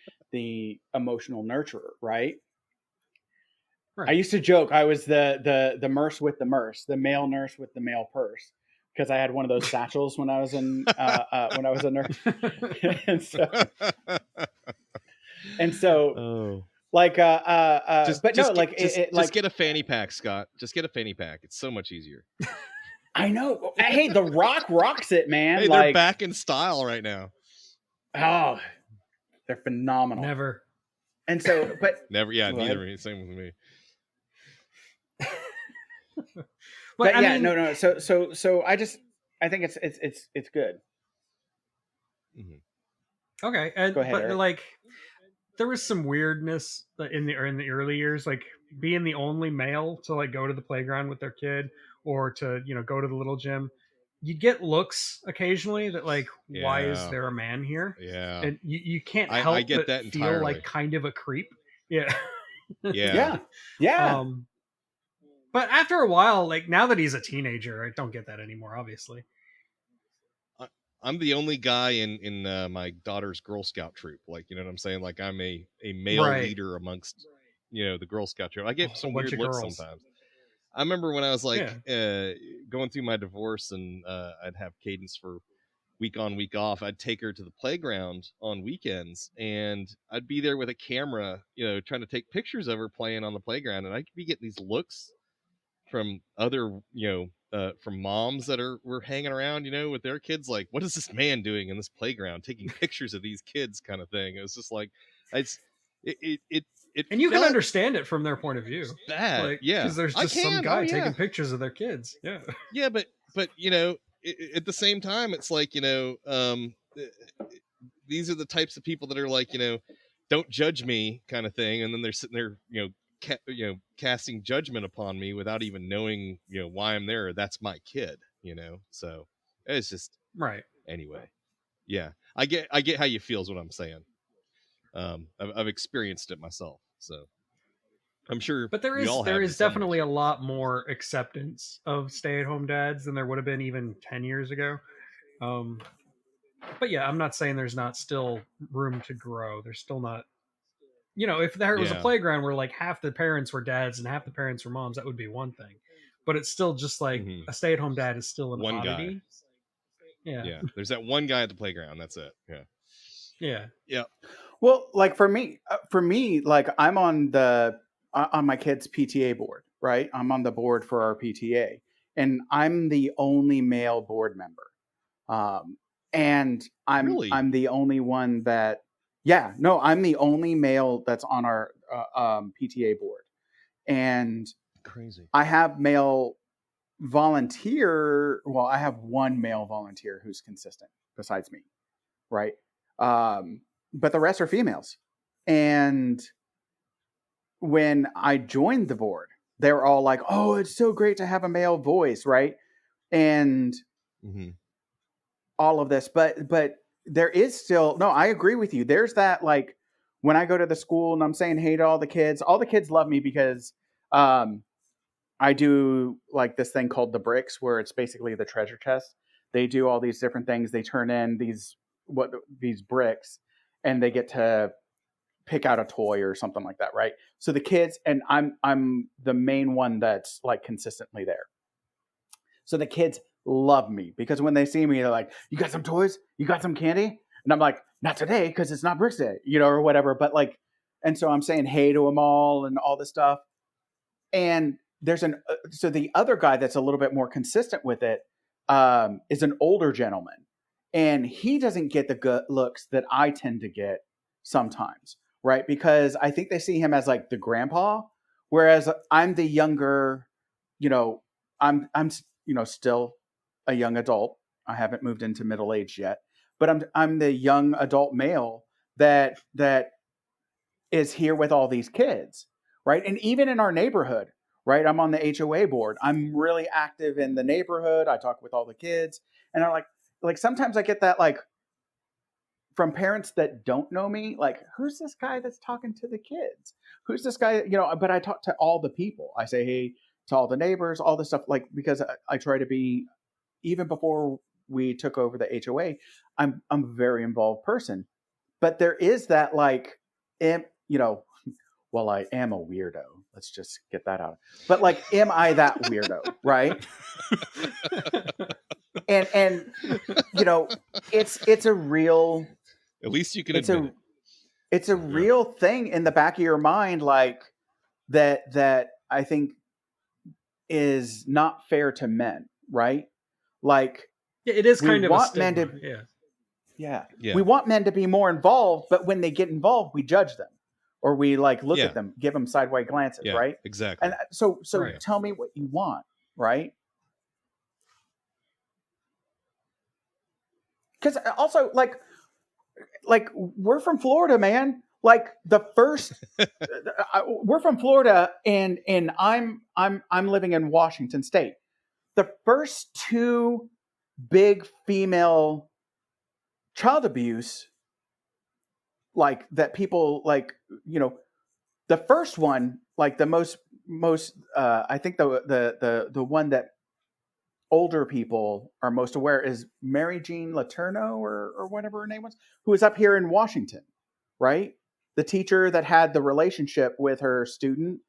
emotional nurturer, right? I used to joke I was the nurse with the nurse, the male nurse with the male purse, because I had one of those satchels when I was a nurse, and so Oh, like but no, like just get a fanny pack, Scott. Just get a fanny pack. It's so much easier. I know. Hey, The Rock rocks it, man. Hey, they're Like, back in style right now. oh, they're phenomenal. Never. And so, but Never. Yeah, go neither. ahead. Same with me. But I yeah, mean, no. So I think it's good. okay, Go ahead, but Eric. like there was some weirdness in the early years, like being the only male to like go to the playground with their kid or to go to the little gym. You'd get looks occasionally that like, why is Yeah. there a man here? Yeah. And you can't I help get but that feel entirely. like kind of a creep. Yeah. Yeah. Yeah. But after a while, like now that he's a teenager, I don't get that anymore, obviously. I'm the only guy in my daughter's Girl Scout troop. Like, you know what I'm saying? Like, I'm a male Right. leader amongst the Girl Scout troop. I get A some whole bunch weird of looks girls. sometimes. I remember when I was like Yeah. going through my divorce, and I'd have Cadence for week on, week off. I'd take her to the playground on weekends, and I'd be there with a camera, trying to take pictures of her playing on the playground, and I'd be getting these looks from other, from moms that were hanging around, with their kids, like, what is this man doing in this playground, taking pictures of these kids, kind of thing. It was just like, it's it And you can felt understand it from their point of view, bad. like Yeah, because there's I just some can. Oh guy yeah, taking pictures of their kids. Yeah. yeah, but at the same time, it's like, these are the types of people that are like, don't judge me, kind of thing, and then they're sitting there, casting judgment upon me without even knowing, why I'm there. That's my kid, so it's just, Right. anyway. Yeah, I get how you feel is what I'm saying. I've experienced it myself, so I'm sure But there we all have in is some definitely a measure. lot more acceptance of stay-at-home dads than there would have been even 10 years ago. But yeah, I'm not saying there's not still room to grow. There's still not, if there was a Yeah. playground where like half the parents were dads and half the parents were moms, that would be one thing. But it's still just like a stay-at-home dad is still an One guy. oddity. Yeah. Yeah, there's that one guy at the playground. That's it. Yeah. Yeah. Yeah. Well, like for me, like I'm on my kid's PTA board, right? I'm on the board for our PTA, and I'm the only male board member. And Really? I'm the only one that, yeah, no, I'm the only male that's on our PTA board, and Crazy. I have male volunteer. Well, I have one male volunteer who's consistent besides me, right? But the rest are females. And when I joined the board, they were all like, "Oh, it's so great to have a male voice," right? And all of this, but there is still, no, I agree with you. There's that, like, when I go to the school and I'm saying hey to all the kids love me because I do like this thing called the bricks, where it's basically the treasure chest. They do all these different things. They turn in these bricks, and they get to pick out a toy or something like that, right? So the kids, and I'm the main one that's like consistently there. So the kids love me because when they see me, they're like, "You got some toys? You got some candy?" And I'm like, "Not today, because it's not Bricks Day, or whatever." But like, and so I'm saying hey to them all and all this stuff. And there's so the other guy that's a little bit more consistent with it is an older gentleman, and he doesn't get the good looks that I tend to get sometimes, right? Because I think they see him as like the grandpa, whereas I'm the younger, you know, I'm still a young adult. I haven't moved into middle age yet, but I'm the young adult male that is here with all these kids, right? And even in our neighborhood, right? I'm on the HOA board. I'm really active in the neighborhood. I talk with all the kids, and I'm like sometimes I get that, like, from parents that don't know me, like, who's this guy that's talking to the kids? Who's this guy? But I talk to all the people. I say hey to all the neighbors, all this stuff, like, because I try to be, even before we took over the HOA, I'm a very involved person. But there is that, like, well, I am a weirdo. Let's just get that out. But like, am I that weirdo, right? And you know, it's a real, At least you can it's admit a it. it's a real thing in the back of your mind, like that I think is not fair to men, right? Like, Yeah, it is we kind of a want men stigma. to, Yeah. Yeah. we want men to be more involved, but when they get involved, we judge them, or we like look Yeah. at them, give them sideways glances, Yeah, right? exactly. And so Right. tell me what you want, right? Because also, like we're from Florida, man. Like the first, we're from Florida, and I'm living in Washington State. The first two big female child abuse, like that people like, you know, the first one, like the most I think the one that older people are most aware is Mary Jean Letourneau, or whatever her name was, who was up here in Washington, right? The teacher that had the relationship with her student,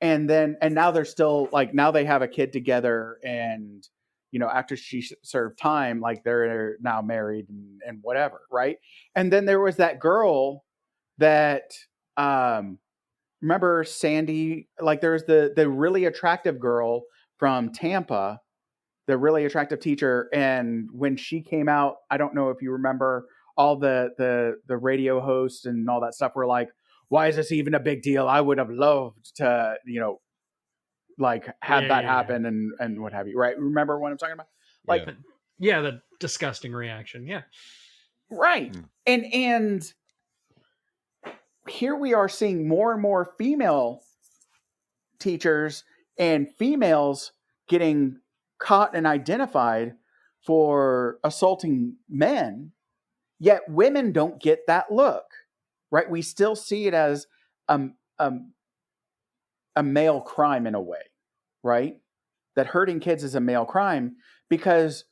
and now they're still like, now they have a kid together, and you know, after she served time, like they're now married and whatever, right? And then there was that girl that, remember Sandy, like there's the really attractive girl from Tampa, the really attractive teacher, and when she came out, I don't know if you remember, all the radio hosts and all that stuff were like, why is this even a big deal? I would have loved to, you know, like have that happen and what have you, right? Remember what I'm talking about? Like, Yeah, the disgusting reaction. Yeah. right. And here we are seeing more and more female teachers and females getting caught and identified for assaulting men, yet women don't get that look, right? We still see it as um, um, a male crime in a way, right? That hurting kids is a male crime because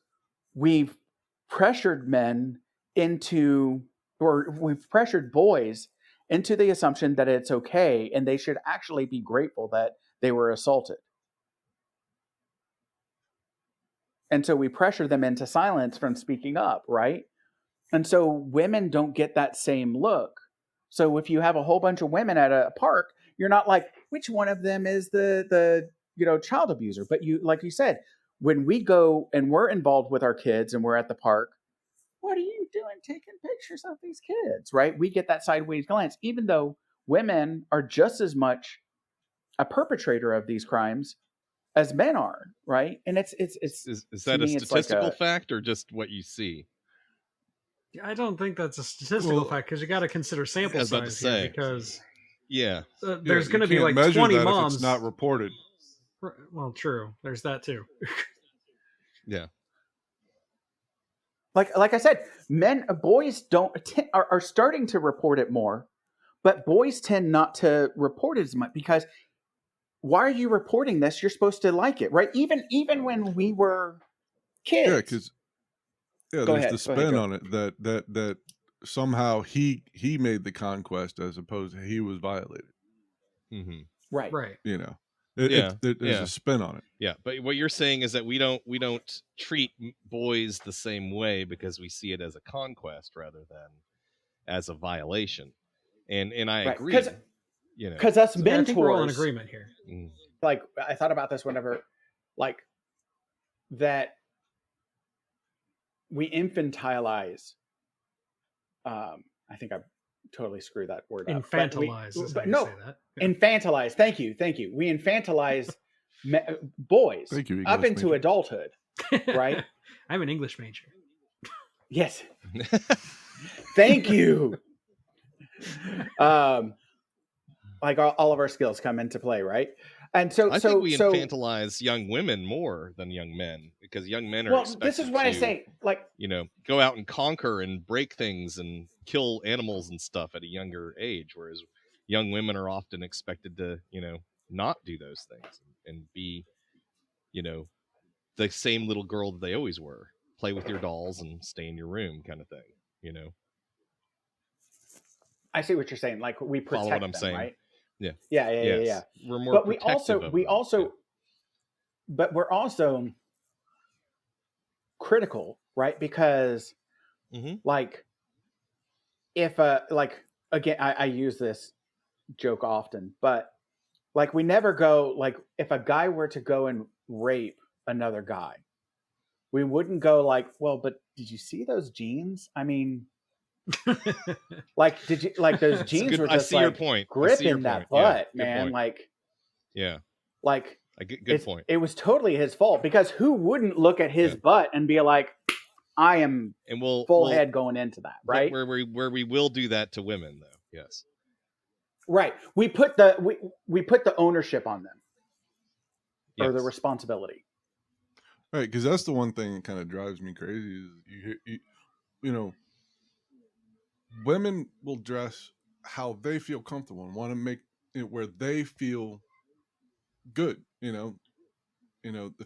we've pressured men into, or we've pressured boys into the assumption that it's okay and they should actually be grateful that they were assaulted. And so we pressure them into silence from speaking up, right? And so women don't get that same look. So if you have a whole bunch of women at a park, you're not like, which one of them is the you know, child abuser? But you, like you said, when we go and we're involved with our kids and we're at the park, what are you doing taking pictures of these kids, right? We get that sideways glance, even though women are just as much a perpetrator of these crimes as men are, right? And it's Is to that a me, it's like statistical a, fact or just what you see? I don't think that's a statistical fact, because you got to consider I sample was about to size here, say. because Yeah. there's you going to be can't like measure 20 that if moms. it's not reported. Well, true. There's that too. Yeah. like I said, boys don't are starting to report it more, but boys tend not to report it as much because why are you reporting this? You're supposed to like it, right? Even when we were kids. Yeah, because Go there's ahead. the Go ahead, spin Joe. on it that somehow he made the conquest as opposed to he was violated. Mm-hmm. Right. Right. You know, Yeah, there's yeah. a spin on it. Yeah, but what you're saying is that we don't treat boys the same way because we see it as a conquest rather than as a violation. And I Right. agree. You know, Because us so- Yeah, I mentors, think we're all in agreement here. Mm. like I thought about this whenever, like that we infantilize. I think I totally screwed that word up. Infantilize is how but you no, say that. Yeah. infantilize. Thank you. We infantilize boys Thank you, up English into major. adulthood, right? I'm an English major. Yes. Thank you. Like all of our skills come into play, right? And so, I think we infantilize young women more than young men because young men are well, expected this is what to, I say. Like, you know, go out and conquer and break things and kill animals and stuff at a younger age, whereas young women are often expected to, you know, not do those things and be, you know, the same little girl that they always were. Play with your dolls and stay in your room kind of thing, you know. I see what you're saying. Like we Follow protect what I'm them, saying. right? Yeah. Yeah. Yes. We're more But we protective of them. but we're also critical, right? Because like if like again, I use this joke often, but like we never go like if a guy were to go and rape another guy, we wouldn't go like, well, but did you see those jeans? I mean, like, did you like those It's jeans good. were I just see your like point. gripping that Yeah, butt, good man. point. Like, Yeah. like Good point. it was totally his fault because who wouldn't look at his butt and be like, I am And full head going into that, right? Where we will do that to women, though. Yes. Right. We put the ownership on them or the Yes. responsibility. Right, because that's the one thing that kind of drives me crazy is you know, women will dress how they feel comfortable and want to make it where they feel good. If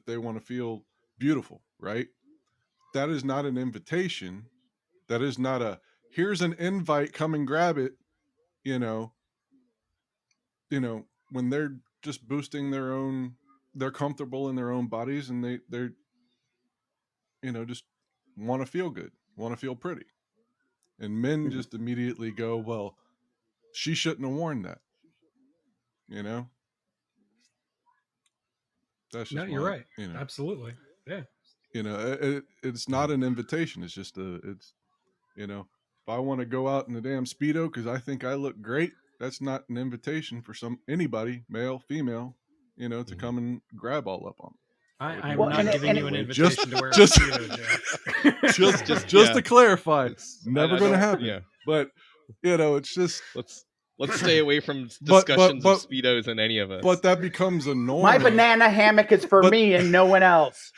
they want to feel beautiful, right? That is not an invitation. That is not a here's an invite, come and grab it. You know, when they're just boosting they're comfortable in their own bodies and they're just want to feel good, want to feel pretty. And men just immediately go, well, she shouldn't have worn that. That's just No, you're right. Absolutely. Yeah. It's not an invitation. It's just if I want to go out in a damn Speedo because I think I look great, that's not an invitation for anybody, male, female, to come and grab all up on me. I'm not giving you an invitation to wear a just, Speedo, Joe. just to clarify, it's never going to happen. Yeah. But it's just let's stay away from discussions of Speedos in any of us. But that becomes a norm. My banana hammock is for me and no one else.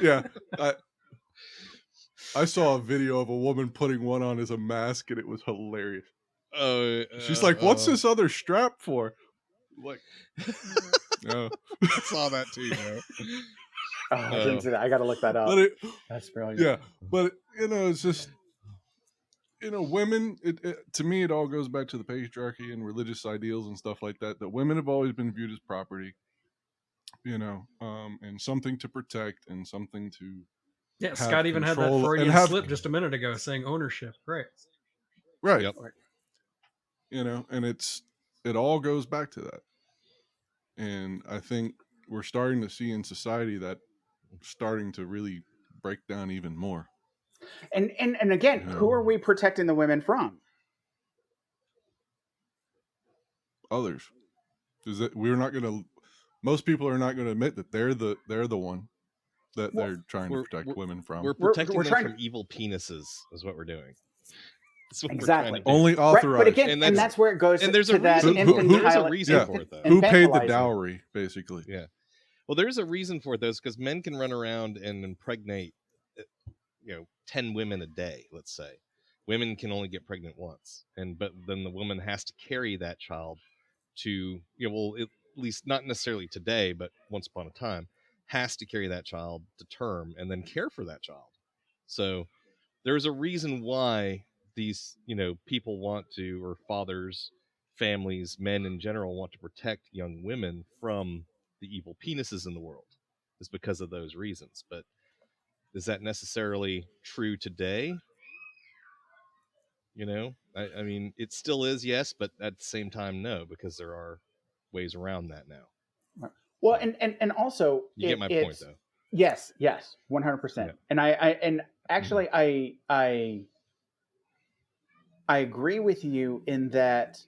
Yeah. I saw a video of a woman putting one on as a mask, and it was hilarious. She's like, "What's this other strap for?" Like, no. I saw that too, bro. I didn't see that. I got to look that up. That's brilliant. Yeah, but it's just women. To me, it all goes back to the patriarchy and religious ideals and stuff like that. That women have always been viewed as property, and something to protect and something to. Yeah, Scott even had that Freudian slip just a minute ago saying ownership. Right. Right. Yep. And it all goes back to that. And I think we're starting to see in society that starting to really break down even more. And again, who are we protecting the women from? Others. We're not going to. Most people are not going to admit that they're the one that they're trying to protect women from. We're protecting them from evil penises, is what we're doing. Exactly. Only authorized. Right, but again, and that's where it goes. And there's a reason. There's a reason for it, though. Who paid the dowry, basically? Yeah. Well, there's a reason for it, though, because men can run around and impregnate, 10 women a day. Let's say, women can only get pregnant once, but then the woman has to carry that child to, at least not necessarily today, but once upon a time, has to carry that child to term and then care for that child. So there's a reason why these, people want to, or fathers, families, men in general want to protect young women from the evil penises in the world, is because of those reasons. But is that necessarily true today? I mean, it still is, yes, but at the same time, no, because there are ways around that now. Well, and also you get my point, though. Yes, 100%. Yeah. And I actually I agree with you in that,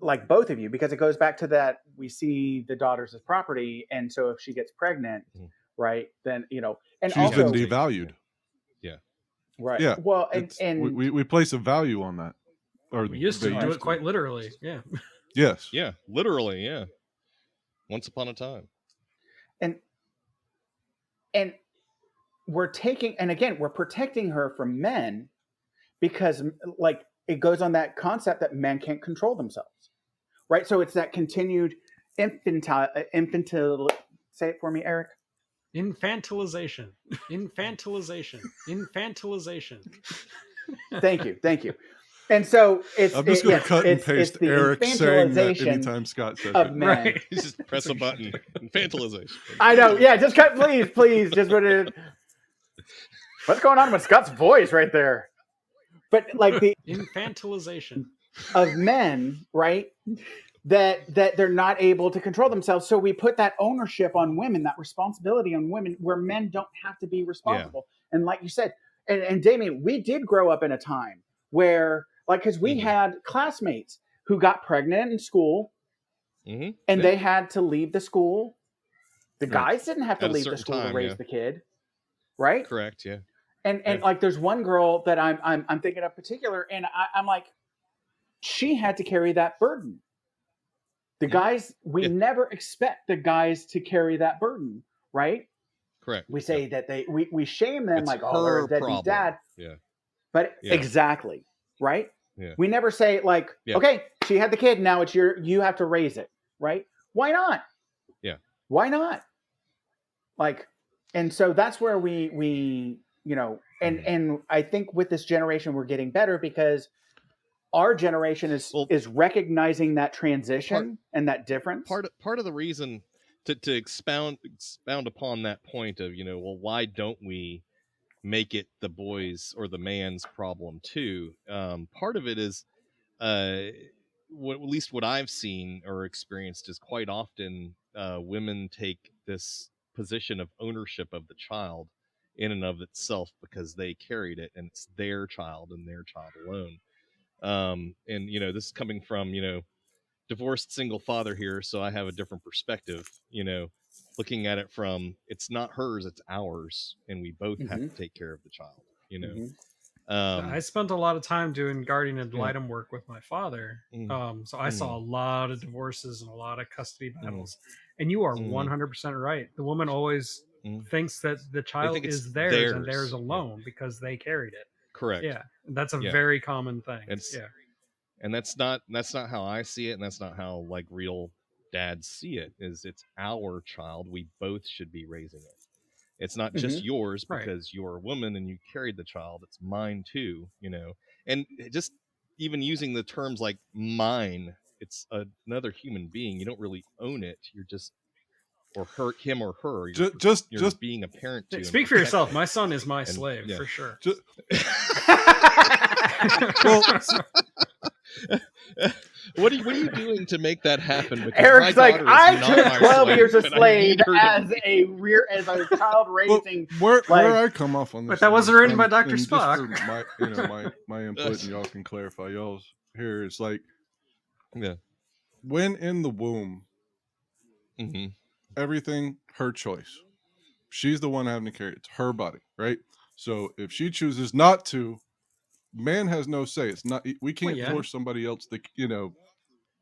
like both of you, because it goes back to that we see the daughters as property, and so if she gets pregnant, right, then and she's also, been devalued. Yeah. Right. Yeah. Well, and we place a value on that. Or we used to do it quite literally. Yeah. Yes. Yeah. Literally. Yeah. Once upon a time. And we're protecting her from men because, like, it goes on that concept that men can't control themselves, right? So it's that continued infantile. Say it for me, Eric. Infantilization. Thank you. And so it's I'm just going to yes, cut and it's paste the Eric saying that infantilization anytime Scott says of it. men. Right. You just press a button. Infantilization. I know. Yeah, just cut, please. Just put it. What's going on with Scott's voice right there? But like the Infantilization. of men, right? That they're not able to control themselves. So we put that ownership on women, that responsibility on women, where men don't have to be responsible. And like you said, and Damian, we did grow up in a time where, like, because we had classmates who got pregnant in school, and they had to leave the school. The guys didn't have to At a leave the certain school to time, raise the kid, right? Correct. Yeah. And like, there's one girl that I'm thinking of particular, and I'm like, she had to carry that burden. The guys, we never expect the guys to carry that burden, right? Correct. We say that we shame them, It's like, oh, they're a deadbeat problem. dad. Yeah. But exactly, right? Yeah. We never say like, okay, she had the kid, now it's you have to raise it, right? Why not? Yeah. Why not? Like, and so that's where we and I think with this generation we're getting better because our generation is recognizing that transition and that difference. Part of the reason to expound upon that point of, why don't we make it the boys or the man's problem too? Part of it is at least what I've seen or experienced is quite often women take this position of ownership of the child in and of itself because they carried it and it's their child and their child alone. And this is coming from divorced single father here, so I have a different perspective, looking at it from, it's not hers, it's ours, and we both have to take care of the child. I spent a lot of time doing guardian ad litem work with my father, so I saw a lot of divorces and a lot of custody battles. And you are 100% right. The woman always thinks that the child is theirs and theirs alone because they carried it. Correct. Yeah, that's a very common thing. And that's not how I see it, and that's not how like real dads see it. It's our child. We both should be raising it. It's not just yours because you're a woman and you carried the child. It's mine too, And just even using the terms like mine, it's another human being. You don't really own it. You're just, or hurt him or her. You're just being a parent to. Speak for yourself. My son is my slave for sure. What are you doing to make that happen? Because Eric's like, I took 12 years a slave as a child raising. Where I come off on this, but that wasn't written by Dr. Spock. My input, and y'all can clarify y'all's here. It's like, when in the womb, everything her choice. She's the one having to carry it. It's her body, right? So if she chooses not to, man has no say. It's not, we can't force somebody else to,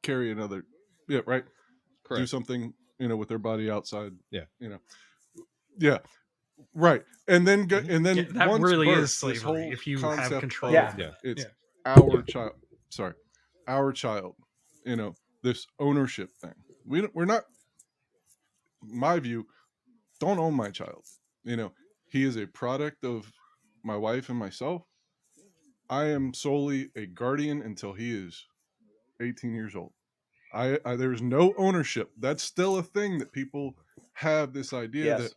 carry another, right? Correct. Do something, with their body outside. Right. And then that once really birth, is slavery if you have control. It's our child. Sorry, our child. This ownership thing. We're not. My view, don't own my child. He is a product of my wife and myself. I am solely a guardian until he is 18 years old. There's no ownership. That's still a thing that people have, this idea that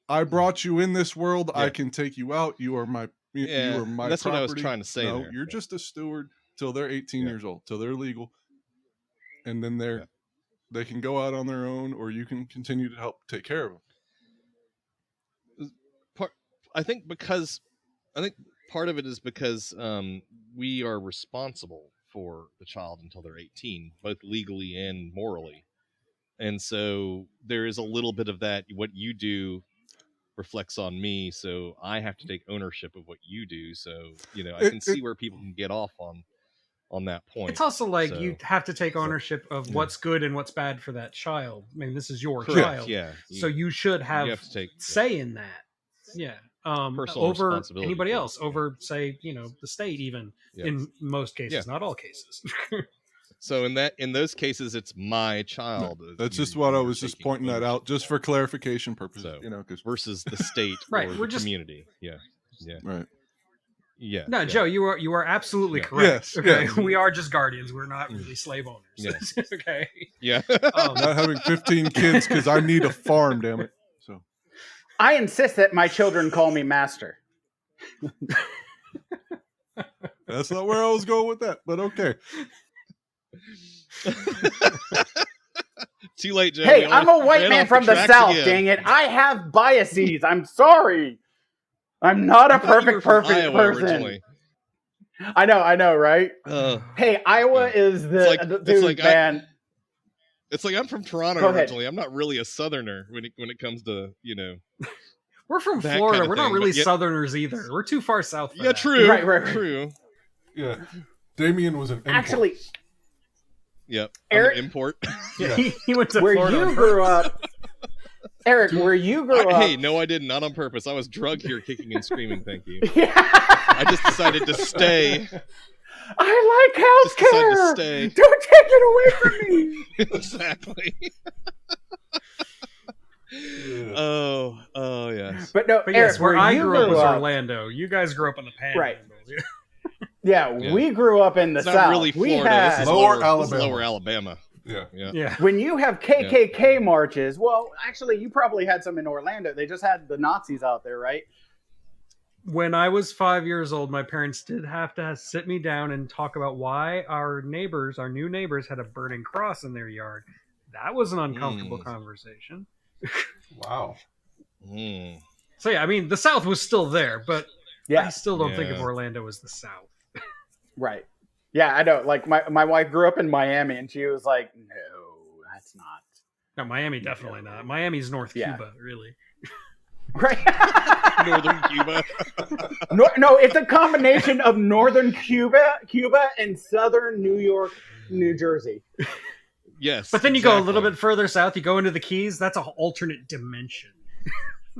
I brought you in this world. I can take you out. You are my you are my that's property. What I was trying to say. No, you're just a steward till they're 18 years old, till they're legal. And then they can go out on their own, or you can continue to help take care of them. I think part of it is because we are responsible for the child until they're 18, both legally and morally. And so there is a little bit of that. What you do reflects on me, so I have to take ownership of what you do. So, I can see where people can get off on that point. It's also like you have to take ownership of what's good and what's bad for that child. I mean, this is your child. Yeah. So you should have to take say in that. Yeah. Over anybody else, over say, the state, even in most cases, not all cases. So in those cases, it's my child. No, that's just what I was just pointing that out, just for clarification purposes. So, versus the state or the community. Yeah. Right. Yeah. No, yeah. Joe, you are absolutely Yeah. correct. Yes, Okay, yes. we are just guardians. We're not really slave owners. Yes. Okay. Yeah. Not having 15 kids because I need a farm, damn it. So I insist that my children call me master. that's not where I was going with that, but okay. Too late, Joe. Hey, We I'm a already white ran man off from the tracks South, again. dang it. I have biases. I'm sorry. I'm not a I thought you were perfect from Iowa person. originally. I know, right? Hey, Iowa Yeah. is the it's dude, like man. It's like I'm from Toronto Go ahead. originally. I'm not really a Southerner when it comes to We're from that Florida. kind of We're not thing, really but yet- Southerners either. We're too far south for Yeah, that. true. Right. True. Yeah. Damian was an import. Actually, Yep. Eric- I'm an import. Yeah, he went to where Florida. you on grew purpose. up, Eric, where you grew up. Hey, no, I did not on purpose. I was drugged here, kicking and screaming. Thank you. Yeah. I just decided to stay. I like Just decided to healthcare. stay. Don't take it away from me. Exactly. Oh, yes. But no, But Eric, yes, where I you grew up was up, Orlando. You guys grew up in the Panhandle. Right. Yeah, Yeah. we grew up in the It's not South. really we Florida. had This is Lower This is Alabama. lower Alabama. Yeah. Yeah. when you have KKK marches. Well, actually, you probably had some in Orlando. They just had the Nazis out there, right? When I was 5 years old, my parents did have to sit me down and talk about why our new neighbors, had a burning cross in their yard. That was an uncomfortable conversation. Wow. Mm. So yeah, I mean, the South was still there, but I Yeah, still don't think of Yeah. Orlando as the South. right. Yeah, I know. Like my wife grew up in Miami, and she was like, "No, that's not No, Miami definitely not. Miami's North Yeah. Cuba, really. right." Northern Cuba. No, it's a combination of northern Cuba, and southern New York, New Jersey. Yes. But then you go a little exactly. bit further south. You go into the Keys. That's an alternate dimension.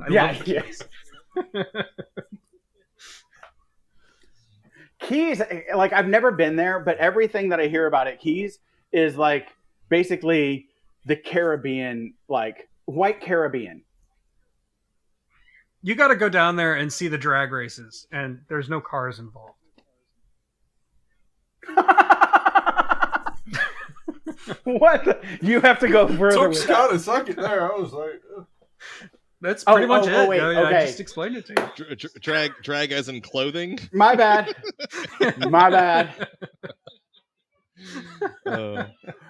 I Yeah, love the yeah. Keys. Keys, like I've never been there, but everything that I hear about it, Keys is like basically the Caribbean, like white Caribbean. You got to go down there and see the drag races, and there's no cars involved. What? You have to go further. Took with Scott a second there. I was like, That's Oh, pretty much oh, it. wait, I okay. just explained it to you. Drag as in clothing. that. My bad. My bad.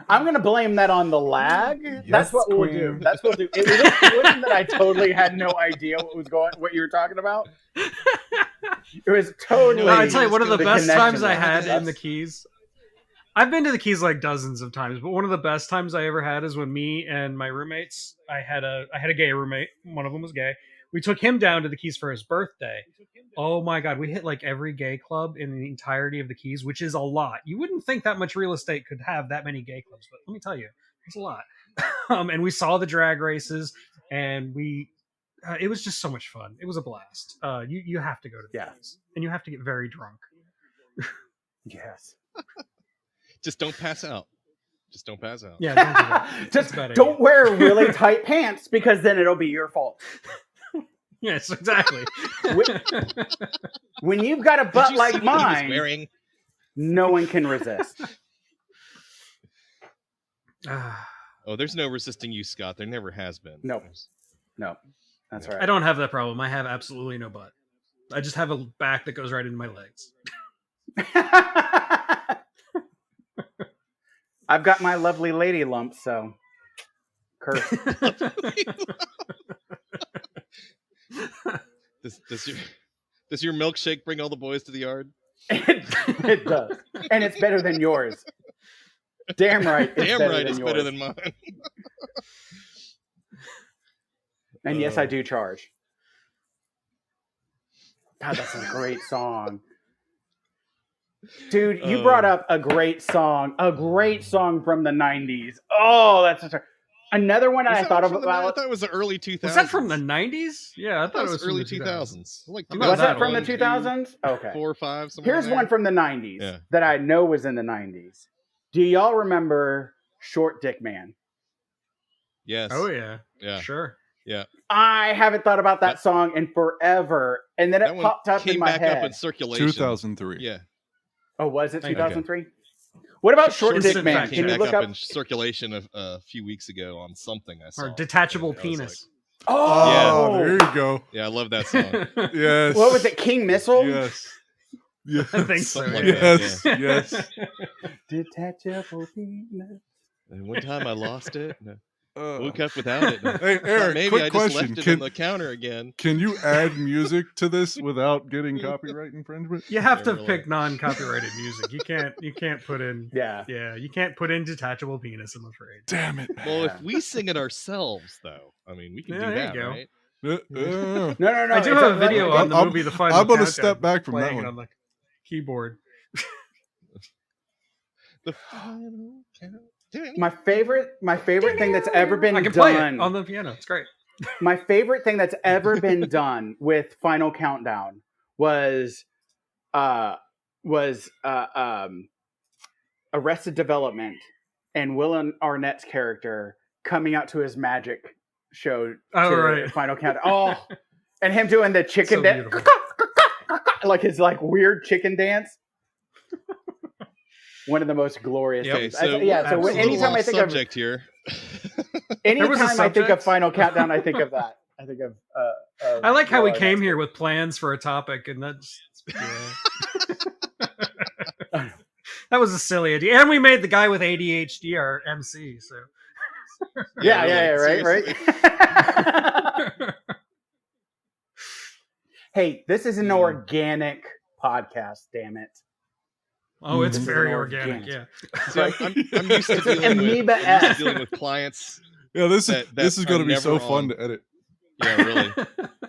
I'm gonna blame that on the lag. That's Yes, what we'll queen. do. That's what we'll do. It wasn't that I totally had no idea what you were talking about. It was totally. No, I tell you, one of the best connection times I line. had in That's- the Keys. I've been to the Keys like dozens of times, but one of the best times I ever had is when me and my roommates. I had a gay roommate. One of them was gay. We took him down to the Keys for his birthday. Oh my god, we hit like every gay club in the entirety of the Keys, which is a lot. You wouldn't think that much real estate could have that many gay clubs, but let me tell you, it's a lot. And we saw the drag races, and it was just so much fun. It was a blast. You have to go to the Keys, and you have to get very drunk. Yes. Just don't pass out. Just don't pass out. Yeah, don't do that. Just That's a bad don't idea. wear really tight pants because then it'll be your fault. Yes, exactly. When you've got a Did butt you see like what he was mine, wearing? no one can resist. Oh, there's no resisting you, Scott. There never has been. No. No, that's right. I don't have that problem. I have absolutely no butt. I just have a back that goes right into my legs. I've got my lovely lady lump, so curse. Does your milkshake bring all the boys to the yard? It does, and it's better than yours. Damn right. Damn right, it's better yours. than mine. And yes, I do charge. God, that's a great song. Dude, you brought up a great song from the 90s. Oh, that's another one I thought I thought about. it was the early 2000s. Was that from the 90s? Yeah, I thought it was early from the 2000s. Like I'm not Was that that from the old. 2000s? Okay. 4 or 5. Somewhere Here's in there. one from the 90s Yeah. that I know was in the 90s. Do y'all remember Short Dick Man? Yes. Oh yeah, Yeah. sure. Yeah. I haven't thought about that song in forever, and then That it one popped up came in my back head. up in circulation. 2003. Yeah. Oh, was it Thank you. 2003? What about Short Instant Dick Man? fact Came Can you back look up up? in circulation a few weeks ago on something I saw. Or detachable and I was penis. Oh, there you go. Like, yeah, I love that song. Yes. What was it? King Missile? Yes. Yes. I think so. Something like yeah. Yes. that, Yes. Detachable penis. And one time I lost it. And I Uh, woke up without it. And Hey, I thought Eric, maybe quick I just question. left it on the counter again. Can you add music to this without getting copyright infringement? You have Yeah, to really. pick non-copyrighted music. You can't put in Yeah. you can't put in detachable penis, I'm afraid. Damn it. Well, Yeah. if we sing it ourselves, though, I mean, we can Yeah, do there you that, go. right? No. I do it's have a video like- on the I'm- movie The Final I'm gonna Countdown, step back from that playing it one. on the keyboard. The final countdown. My favorite thing that's ever been I can play done. it on the piano. It's great. My favorite thing that's ever been done with Final Countdown was Arrested Development and Will Arnett's character coming out to his magic show Oh, to right. Final Countdown. Oh, and him doing the chicken So dance, beautiful. like his like weird chicken dance. One of the most glorious Yep. Okay, things. so Yeah, so absolutely. anytime I off think of subject here. anytime I think subject. of Final Countdown, I think of that. I think of. I like how we Will came Arnett's here with plans for a topic, and that's that was a silly idea. And we made the guy with ADHD our MC. So Yeah, really, right. seriously. Hey, this is an organic podcast, damn it. oh, it's Mhm. very This is organic. organic. Yeah. See, I'm used to It's dealing with, amoeba-esque. dealing with clients. Yeah, this That is going to are be so never fun on. to edit. Yeah, really.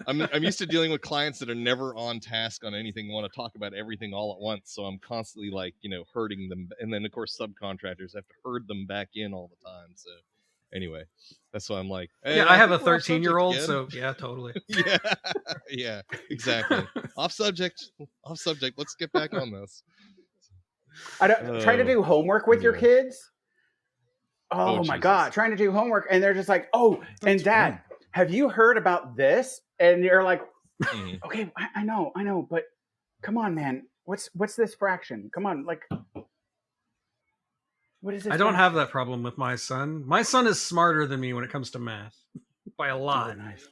I'm used to dealing with clients that are never on task on anything, want to talk about everything all at once. So I'm constantly like, herding them, and then of course subcontractors have to herd them back in all the time. So anyway, that's why I'm like, hey, Yeah, I have a think we're off 13-year-old, subject so again. yeah, totally. yeah, yeah, exactly. Off subject. Let's get back on this. I don't try to do homework with your anyway. kids. Oh, my Jesus. god, trying to do homework and they're just like, "Oh, and That's Dad, fun. have you heard about this?" And you're like, Mhm. "Okay, I know, but come on, man, what's this fraction? Come on, like, what is this?" I don't have fraction?" that problem with my son. My son is smarter than me when it comes to math by a Oh, lot. nice.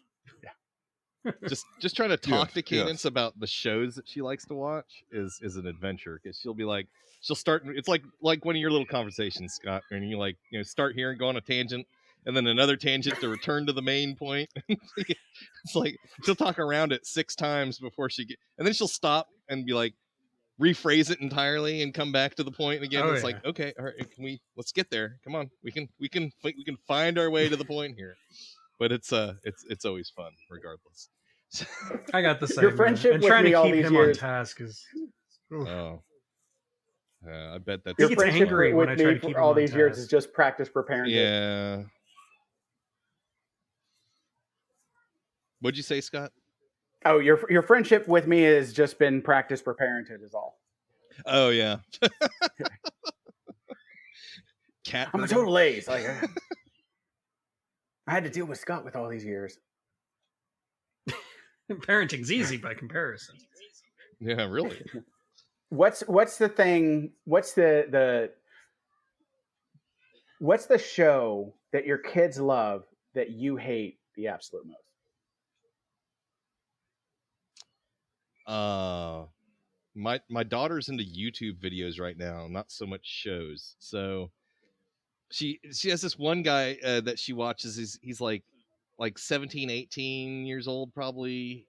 Just trying to talk to Yes, Cadence about the shows that she likes to watch is an adventure, because she'll be like, she'll start. It's like one of your little conversations, Scott, and you start here and go on a tangent, and then another tangent to return to the main point. It's like she'll talk around it 6 times before and then she'll stop and be like, rephrase it entirely and come back to the point again. Oh, It's yeah. like, okay, all right, let's get there. Come on, we can find our way to the point here. But it's always fun regardless. I got the same. Your friendship and with trying me to all keep these him years- on task is. Oof. Oh, I bet that's He Your gets friendship angry when I with try me to keep for him all on these years task. is just practice for parenting. Yeah. What'd you say, Scott? Oh, your friendship with me has just been practice for parenthood is all. Oh yeah. Cat. I'm a herding. total ace. Like, I had to deal with Scott with all these years. Parenting's easy by comparison. Yeah, really. What's the thing? What's the show that your kids love that you hate the absolute most? My daughter's into YouTube videos right now, not so much shows. So she has this one guy that she watches. He's like 17, 18 years old probably.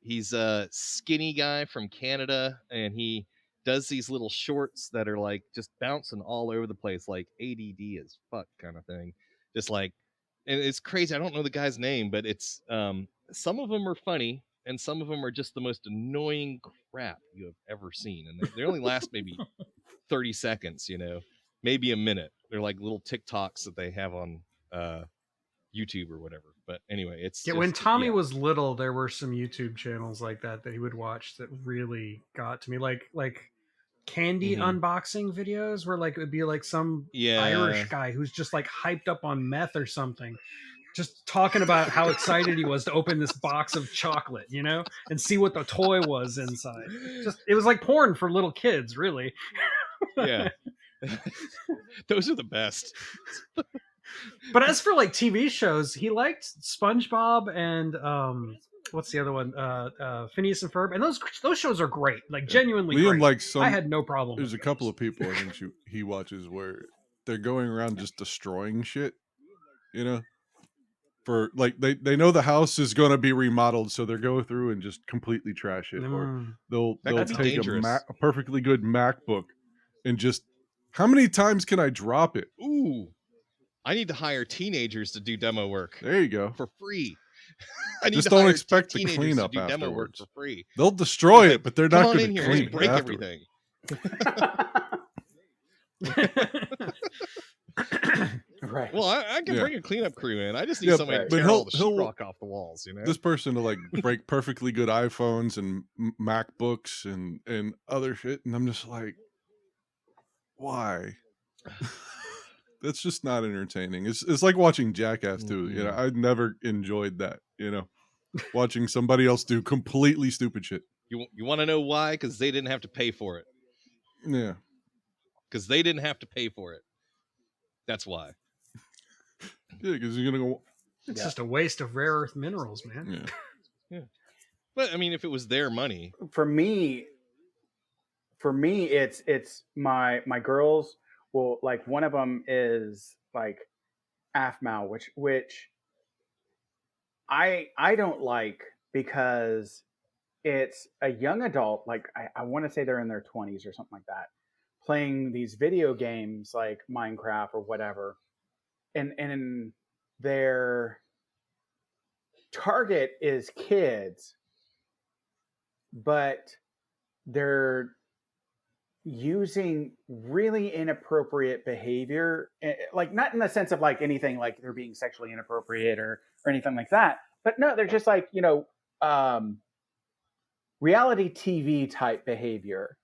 He's a skinny guy from Canada, and he does these little shorts that are like just bouncing all over the place, like ADD as fuck kind of thing. Just like, and it's crazy. I don't know the guy's name, but it's some of them are funny, and some of them are just the most annoying crap you have ever seen, and they only last maybe 30 seconds, maybe a minute. They're like little TikToks that they have on YouTube or whatever. But anyway, it's When just- Tommy yeah. was little, there were some YouTube channels like that he would watch that really got to me, like candy Mhm. unboxing videos, where like it would be like some Yeah. Irish guy who's just like hyped up on meth or something, just talking about how excited he was to open this box of chocolate, and see what the toy was inside. It was like porn for little kids, really. Yeah. Those are the best. But as for like TV shows, he liked SpongeBob and what's the other one? Phineas and Ferb, and those shows are great, like genuinely Liam great. likes some. I had no problem. There's with a couple those. of people I think he watches where they're going around just destroying shit. For like they know the house is going to be remodeled, so they're go through and just completely trash it, or they'll That could be take dangerous. a perfectly good MacBook and just how many times can I drop it? Ooh, I need to hire teenagers to do demo work There you go. for free. I need Just to don't hire expect the teenagers cleanup to do demo work afterwards. for free. They'll destroy Like, it, but they're come not on going in to here, clean just it break afterwards. everything. Right. Well, I can bring a cleanup crew in. I just need Yeah, somebody to but tear all the he'll- sheetrock off the walls. This person to like break perfectly good iPhones and MacBooks and other shit, and I'm just like, why? That's just not entertaining. It's like watching Jackass too. I never enjoyed that. Watching somebody else do completely stupid shit. You want to know why? Because they didn't have to pay for it. Yeah. Because they didn't have to pay for it. That's why. Yeah, because you're gonna go. It's just a waste of rare earth minerals, man. Yeah. But I mean, if it was their money, For me, it's my girls. Well, like one of them is like AFMAL, which I don't like because it's a young adult. Like I want to say they're in their 20s or something like that, playing these video games like Minecraft or whatever, and their target is kids, but they're using really inappropriate behavior, like not in the sense of like anything like they're being sexually inappropriate or anything like that, but no, they're just like reality TV type behavior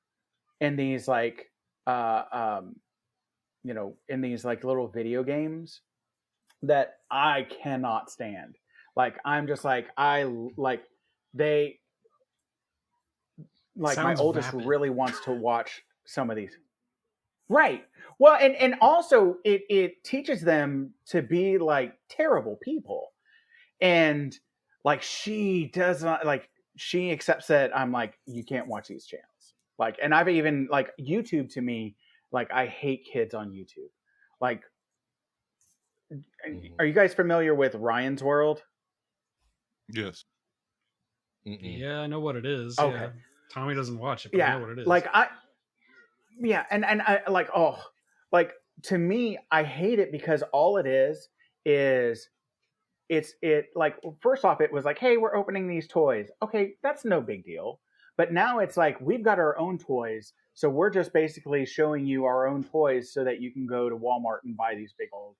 in these like in these like little video games that I cannot stand. Like I'm just like they like Sounds my oldest vapid. really wants to watch some of these. Right. Well, and also it teaches them to be like terrible people. And like she does not like she accepts that I'm like, you can't watch these channels. Like, and I've even like YouTube to me, like I hate kids on YouTube. Like, are you guys familiar with Ryan's World? Yes. Yeah, I know what it is. Okay. Yeah. Tommy doesn't watch it, but I know what it is. Like and I like, oh, like to me, I hate it because all it is it's like, first off, it was like, hey, we're opening these toys. Okay, that's no big deal. But now it's like, we've got our own toys. So we're just basically showing you our own toys so that you can go to Walmart and buy these big old,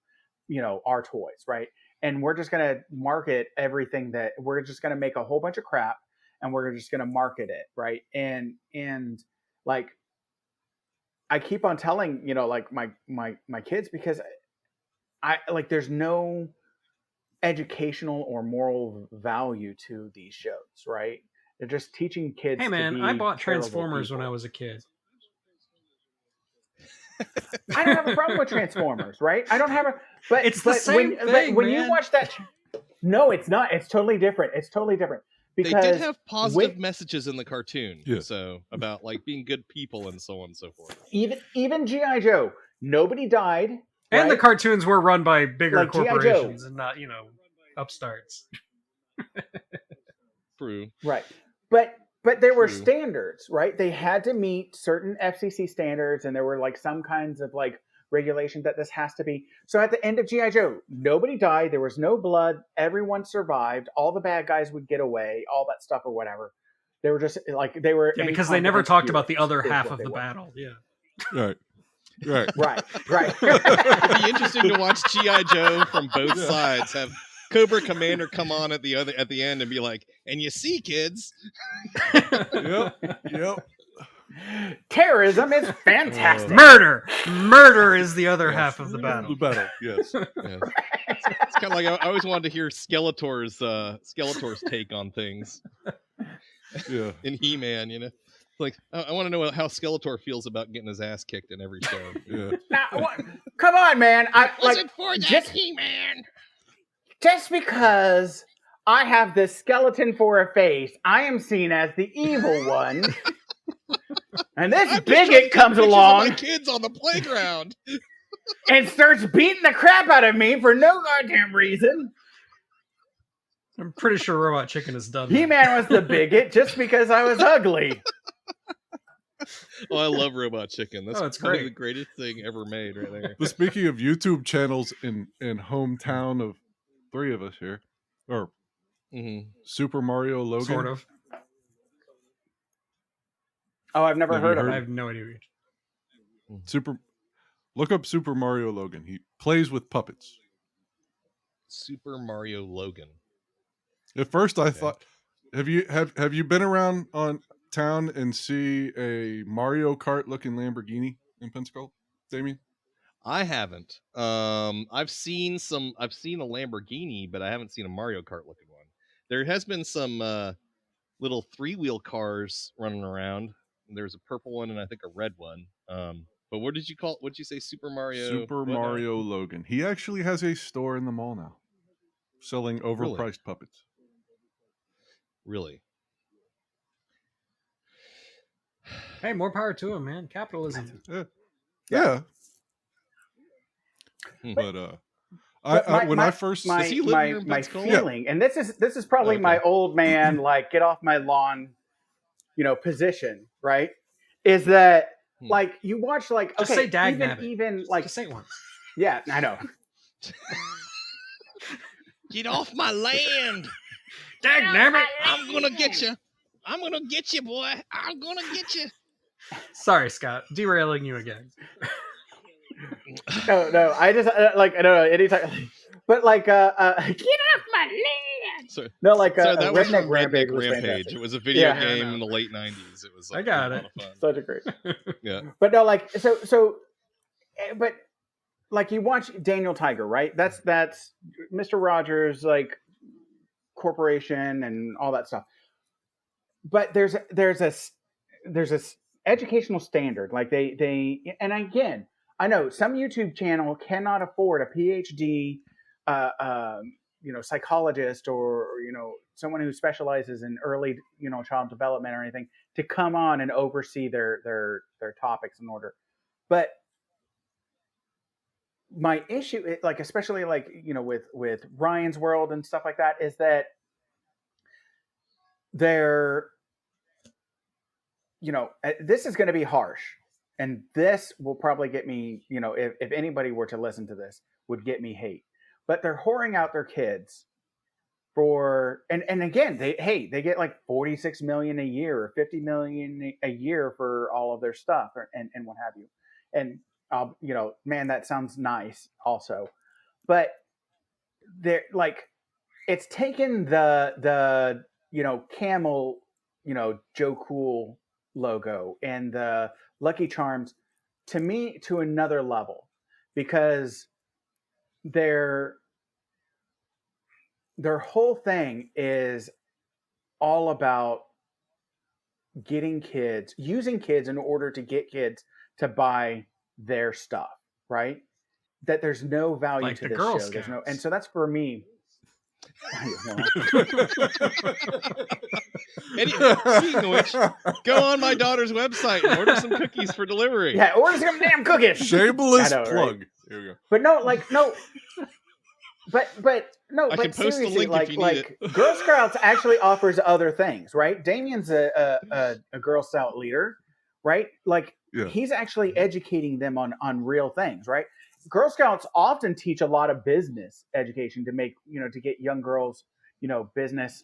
our toys, right? And we're just going to market everything that we're just going to make a whole bunch of crap and we're just going to market it, right? And like, I keep on telling, like my kids, because I like, there's no educational or moral value to these shows, right? They're just teaching kids. Hey man, to be I bought terrible Transformers people. when I was a kid. I don't have a problem with Transformers, right? I don't have a. But It's the same thing, when man. you watch that, no, it's not. It's totally different. It's totally different. Because they did have positive messages in the cartoon, Yeah. so about like being good people and so on and so forth. even G.I. Joe, nobody died. And the right? cartoons were run by bigger Like G.I. Joe. corporations and not, upstarts. True. Right. But there were True. standards, right? They had to meet certain FCC standards, and there were like some kinds of like regulation that this has to be. So at the end of G.I. Joe, nobody died. There was no blood. Everyone survived. All the bad guys would get away, all that stuff or whatever. They were just like, they were. Yeah, because they never talked about the other heroes, half is of what the they were. battle. Yeah. Right. Right. Right. It'd be interesting to watch G.I. Joe from both sides. Have Cobra Commander come on at the end and be like, and you see, kids. Yep. Terrorism is fantastic. Murder is the other Yes. half of the battle. The battle, yes. Yes. It's kind of like I always wanted to hear Skeletor's take on things Yeah. in He-Man. You know, like I want to know how Skeletor feels about getting his ass kicked in every show. Yeah. Now, come on, man. For just, He-Man. just because I have this skeleton for a face, I am seen as the evil one. And this I'm just trying to bigot take comes pictures of along my kids on the playground. and starts beating the crap out of me for no goddamn reason. I'm pretty sure Robot Chicken has done that. He-Man was the bigot just because I was ugly. Oh, I love Robot Chicken. That's it's probably great. the greatest thing ever made, right there. But speaking of YouTube channels in hometown of three of us here, or Super Mario Logan. Sort of. Oh, I've never Have you heard of I him. have no idea. Look up Super Mario Logan. He plays with puppets. Super Mario Logan. At first, I thought, have you been around on town and see a Mario Kart looking Lamborghini in Pensacola, Damian? I haven't. I've seen a Lamborghini, but I haven't seen a Mario Kart looking one. There has been some little 3-wheel cars running around. There's a purple one and I think a red one. But what did you call it? What'd you say? Super Mario? Super Mario Logan. He actually has a store in the mall now, selling overpriced puppets. Really? Hey, more power to him, man. Capitalism. Yeah. But when I first my, Does he live here in my Pensacola? feeling, and this is probably my old man, like get off my lawn, position, right? Is that like you watch like Just okay, say dag nabbit. even like Just say it once. Yeah, I know. Get off my land! Dag nabbit! I'm gonna get you! I'm gonna get you, boy! I'm gonna get you! Sorry, Scott. Derailing you again. No. I just like I don't know anytime, but like get off my land. So, No, like that was Redneck from Rampage. Redneck Was Rampage. fantastic. It was a video Yeah. game in the late '90s. It was like I got a it. lot of fun. Such a great. Yeah. But no, like so, but like you watch Daniel Tiger, right? That's Mr. Rogers, like corporation and all that stuff. But there's a educational standard. Like they and again, I know some YouTube channel cannot afford a PhD, psychologist or someone who specializes in early child development or anything to come on and oversee their topics in order. But my issue, like especially like with Ryan's World and stuff like that, is that they're this is going to be harsh, and this will probably get me, if anybody were to listen to this, would get me hate. But they're whoring out their kids for, and again, they get like 46 million a year or 50 million a year for all of their stuff and what have you. And man, that sounds nice also, but they're like, it's taken the camel, Joe Cool logo and the Lucky Charms to me to another level, because their whole thing is all about using kids in order to get kids to buy their stuff, right? That there's no value Like to the this Girl show. There's no, Scouts. and so that's for me. Speaking of which, go on my daughter's website and order some cookies for delivery. Yeah, order some damn cookies. Shameless I know, plug. right? Here we go. But no, like no. But no, I but can post the seriously, link if you need it. Girl Scouts actually offers other things, right? Damian's a Girl Scout leader, right? Like he's actually educating them on real things, right? Girl Scouts often teach a lot of business education to make to get young girls business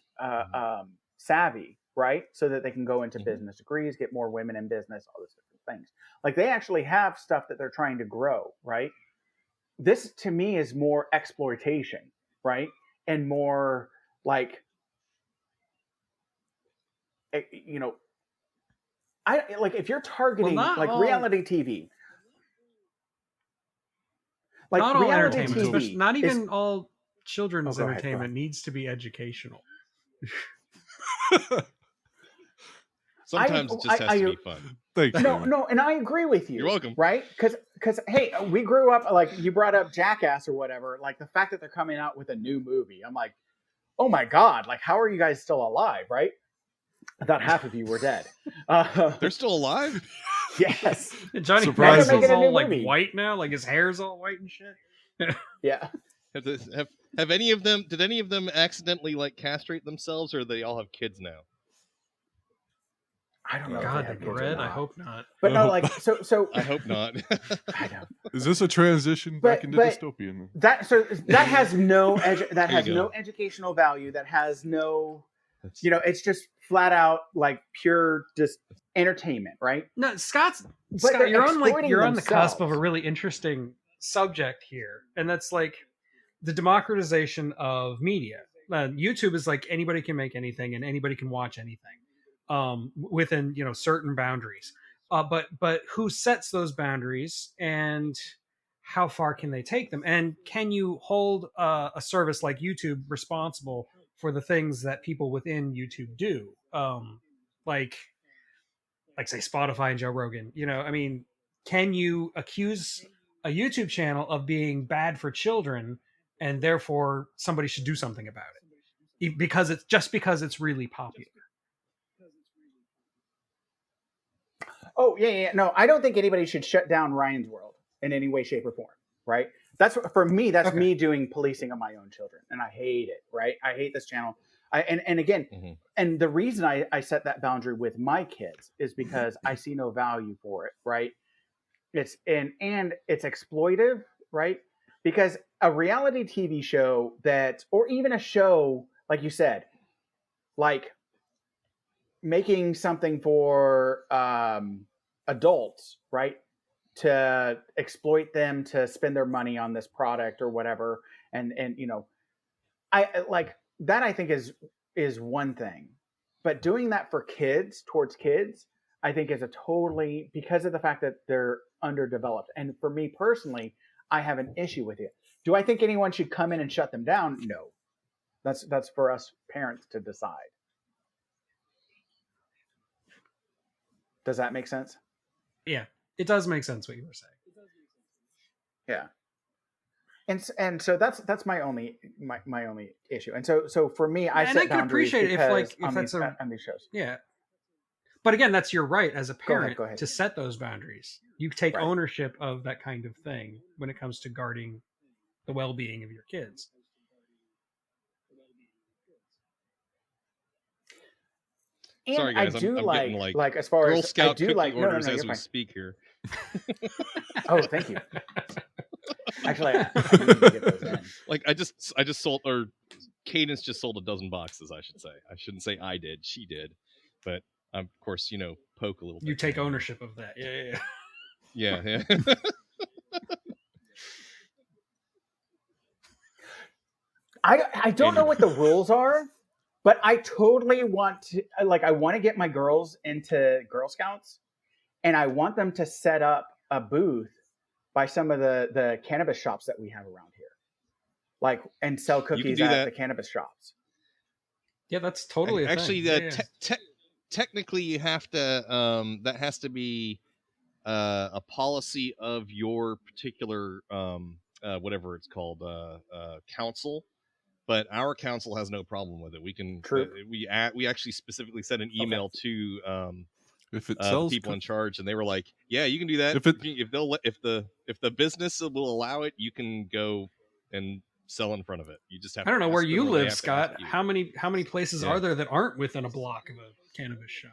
savvy, right? So that they can go into business degrees, get more women in business, all those different things. Like they actually have stuff that they're trying to grow, right? This to me is more exploitation, right? And more like, if you're targeting not like all- reality TV, like not all reality entertainment, TV, especially not is- even all children's go ahead, go entertainment ahead. needs to be educational. Sometimes it just has to be fun. Thank you. No, and I agree with you. You're welcome. Right? Because hey, we grew up like you brought up Jackass or whatever. Like the fact that they're coming out with a new movie, I'm like, oh my god! Like, how are you guys still alive? Right? I thought half of you were dead. They're still alive? Yes. Johnny Surprising. Knoxville's Making a new all like movie. white now, like his hair's all white and shit. Yeah. Have any of them? Did any of them accidentally like castrate themselves, or they all have kids now? I don't know. if they God, have the kids or bread. I not. hope not. But no, like so. I hope not. I know. Is this a transition back into dystopian? That has no that has you no go. educational value. That has no, it's just flat out like pure just entertainment, right? No, Scott, they're you're on the cusp of a themselves. really interesting subject here, and that's like the democratization of media. YouTube is like anybody can make anything and anybody can watch anything, within certain boundaries. But who sets those boundaries and how far can they take them? And can you hold a service like YouTube responsible for the things that people within YouTube do? Like say Spotify and Joe Rogan. I mean, can you accuse a YouTube channel of being bad for children and therefore somebody should do something about it because it's really popular? Oh yeah. No, I don't think anybody should shut down Ryan's World in any way, shape, or form. Right? For me. That's Okay. me doing policing of my own children, and I hate it. Right? I hate this channel. And again, and the reason I set that boundary with my kids is because I see no value for it. Right? It's and it's exploitive. Right? Because a reality TV show or even a show like you said, like making something for adults, right? To exploit them to spend their money on this product or whatever, and I like that. I think is one thing, but doing that for kids towards kids, I think is a totally because of the fact that they're underdeveloped. And for me personally, I have an issue with it. Do I think anyone should come in and shut them down? No, that's for us parents to decide. Does that make sense? Yeah, it does make sense what you were saying. Yeah. And so that's my only issue. And so for me, I And set I can boundaries appreciate it if on that's these shows. Yeah. But again, that's your right as a parent go ahead. to set those boundaries. You take Right. ownership of that kind of thing when it comes to guarding the well-being of your kids. And Sorry, guys, I do I'm like getting like as far Girl as Scout I do cookie like orders no, as you're we fine. speak here. Oh, thank you. Actually, I need to get those in. Like I just sold, or Cadence just sold a dozen boxes. I should say. I shouldn't say I did. She did, but of course, poke a little. You bit take here. ownership of that. Yeah. Yeah. I don't know what the rules are, but I totally want to I want to get my girls into Girl Scouts, and I want them to set up a booth by some of the cannabis shops that we have around here, and sell cookies at the cannabis shops. Yeah, that's totally a actually thing. technically you have to that has to be a policy of your particular whatever it's called council, but our council has no problem with it. We can we actually specifically sent an email to if it the sells people in charge, and they were like, yeah, you can do that. If the business will allow it, you can go and sell in front of it. You just have I don't know where you live, to Scott. ask you. How many places are there that aren't within a block of a cannabis shop?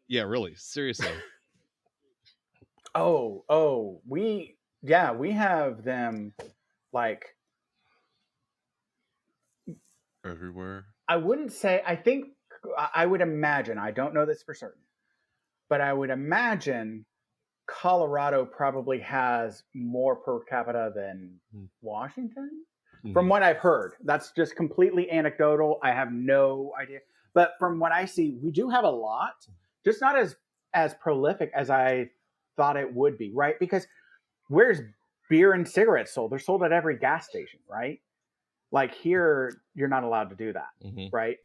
Yeah, really, seriously. We have them like everywhere. I wouldn't say. I would imagine. I don't know this for certain, but I would imagine Colorado probably has more per capita than Washington. From what I've heard, that's just completely anecdotal. I have no idea. But from what I see, we do have a lot, just not as as prolific as I thought it would be, right? Because where's beer and cigarettes sold? They're sold at every gas station, right? Like here, you're not allowed to do that, right?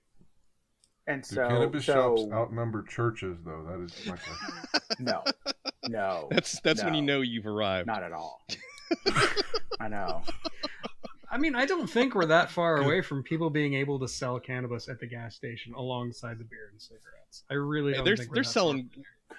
And Do so cannabis shops outnumber churches, though? That is my question. No. That's when you know you've arrived. Not at all. I know. I mean, I don't think we're that far away from people being able to sell cannabis at the gas station alongside the beer and cigarettes. I really don't think they're selling.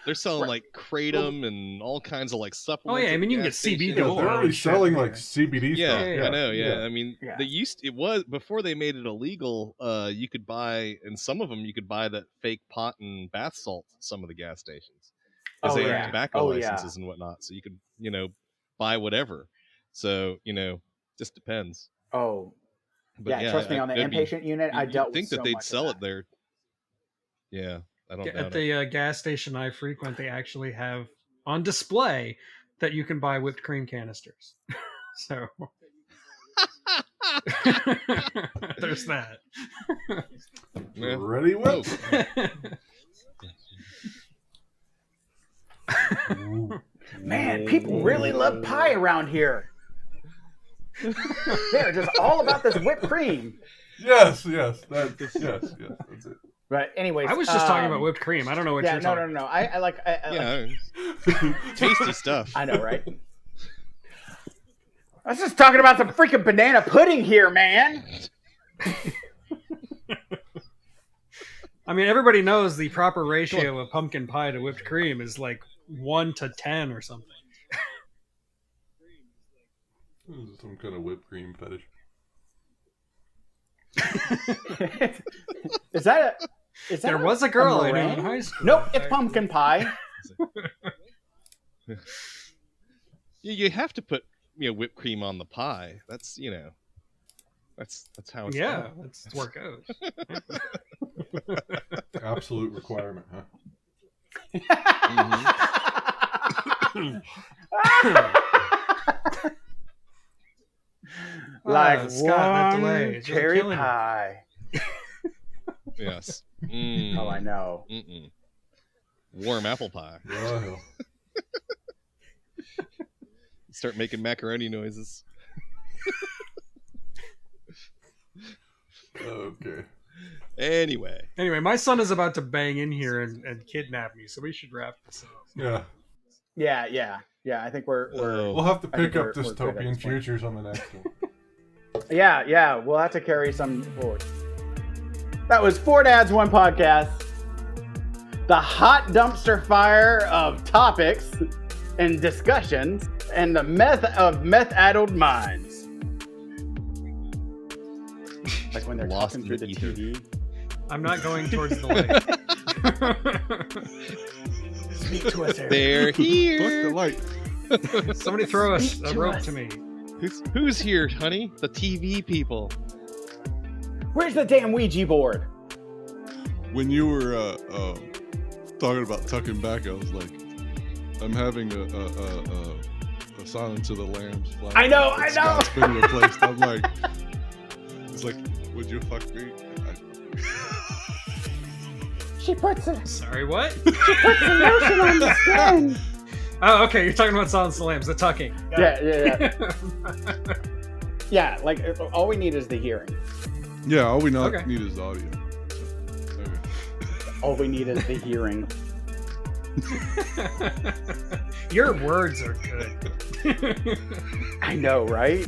They're selling like kratom and all kinds of like supplements. Oh yeah, I mean you can get CBD. Yeah, they're already selling like CBD stuff. Yeah, I know. Yeah, I mean Yeah. it was before they made it illegal. You could buy, and some of them you could buy that fake pot and bath salts at some of the gas stations because they have tobacco licenses and whatnot. So you could buy whatever. So just depends. Oh, but yeah. Trust me, on the inpatient unit, I dealt with think so that they'd much sell of it there. Yeah. I don't at the gas station I frequent, they actually have on display that you can buy whipped cream canisters. So there's that. Yeah. Ready, whip. Man, people really love pie around here. They're just all about this whipped cream. Yes, that's it. But anyways, I was just talking about whipped cream. I don't know what you're talking about. No. I like tasty stuff. I know, right? I was just talking about some freaking banana pudding here, man. I mean, everybody knows the proper ratio of pumpkin pie to whipped cream is like 1 to 10 or something. Some kind of whipped cream fetish. Is that there was a girl I knew meringue? in high school. Nope, it's pumpkin pie. You have to put whipped cream on the pie. That's that's how it's done. That's where it goes. Absolute requirement, huh? Like Scott, that delay one is cherry killing me. pie. Yes. Oh, I know. Warm apple pie. Oh, Start making macaroni noises. okay. Anyway, my son is about to bang in here and kidnap me, so we should wrap this up. Yeah. Yeah. I think we're We'll have to pick up we're good at dystopian this point. futures on the next one. Yeah. We'll have to carry some forward. That was 4 Dads, 1 Podcast. The hot dumpster fire of topics and discussions and the meth-addled minds. Like when they're Lost talking in through the the ether. TV. I'm not going towards the light. Speak to us, Eric. they're Fuck the here. light. Somebody throw a Speak to rope us. to me. Who's here, honey? The TV people. Where's the damn Ouija board? When you were talking about tucking back, I was like, I'm having a Silence of the Lambs. I know. Scott's been replaced. I'm like, it's like, would you fuck me? She puts it. Sorry, what? She puts the lotion on the skin. Oh, okay. You're talking about Silence of the Lambs, the tucking. Yeah. Yeah, like all we need is the hearing. Yeah, all we Okay. need is the audio. Okay. All we need is the hearing. Your words are good. I know, right?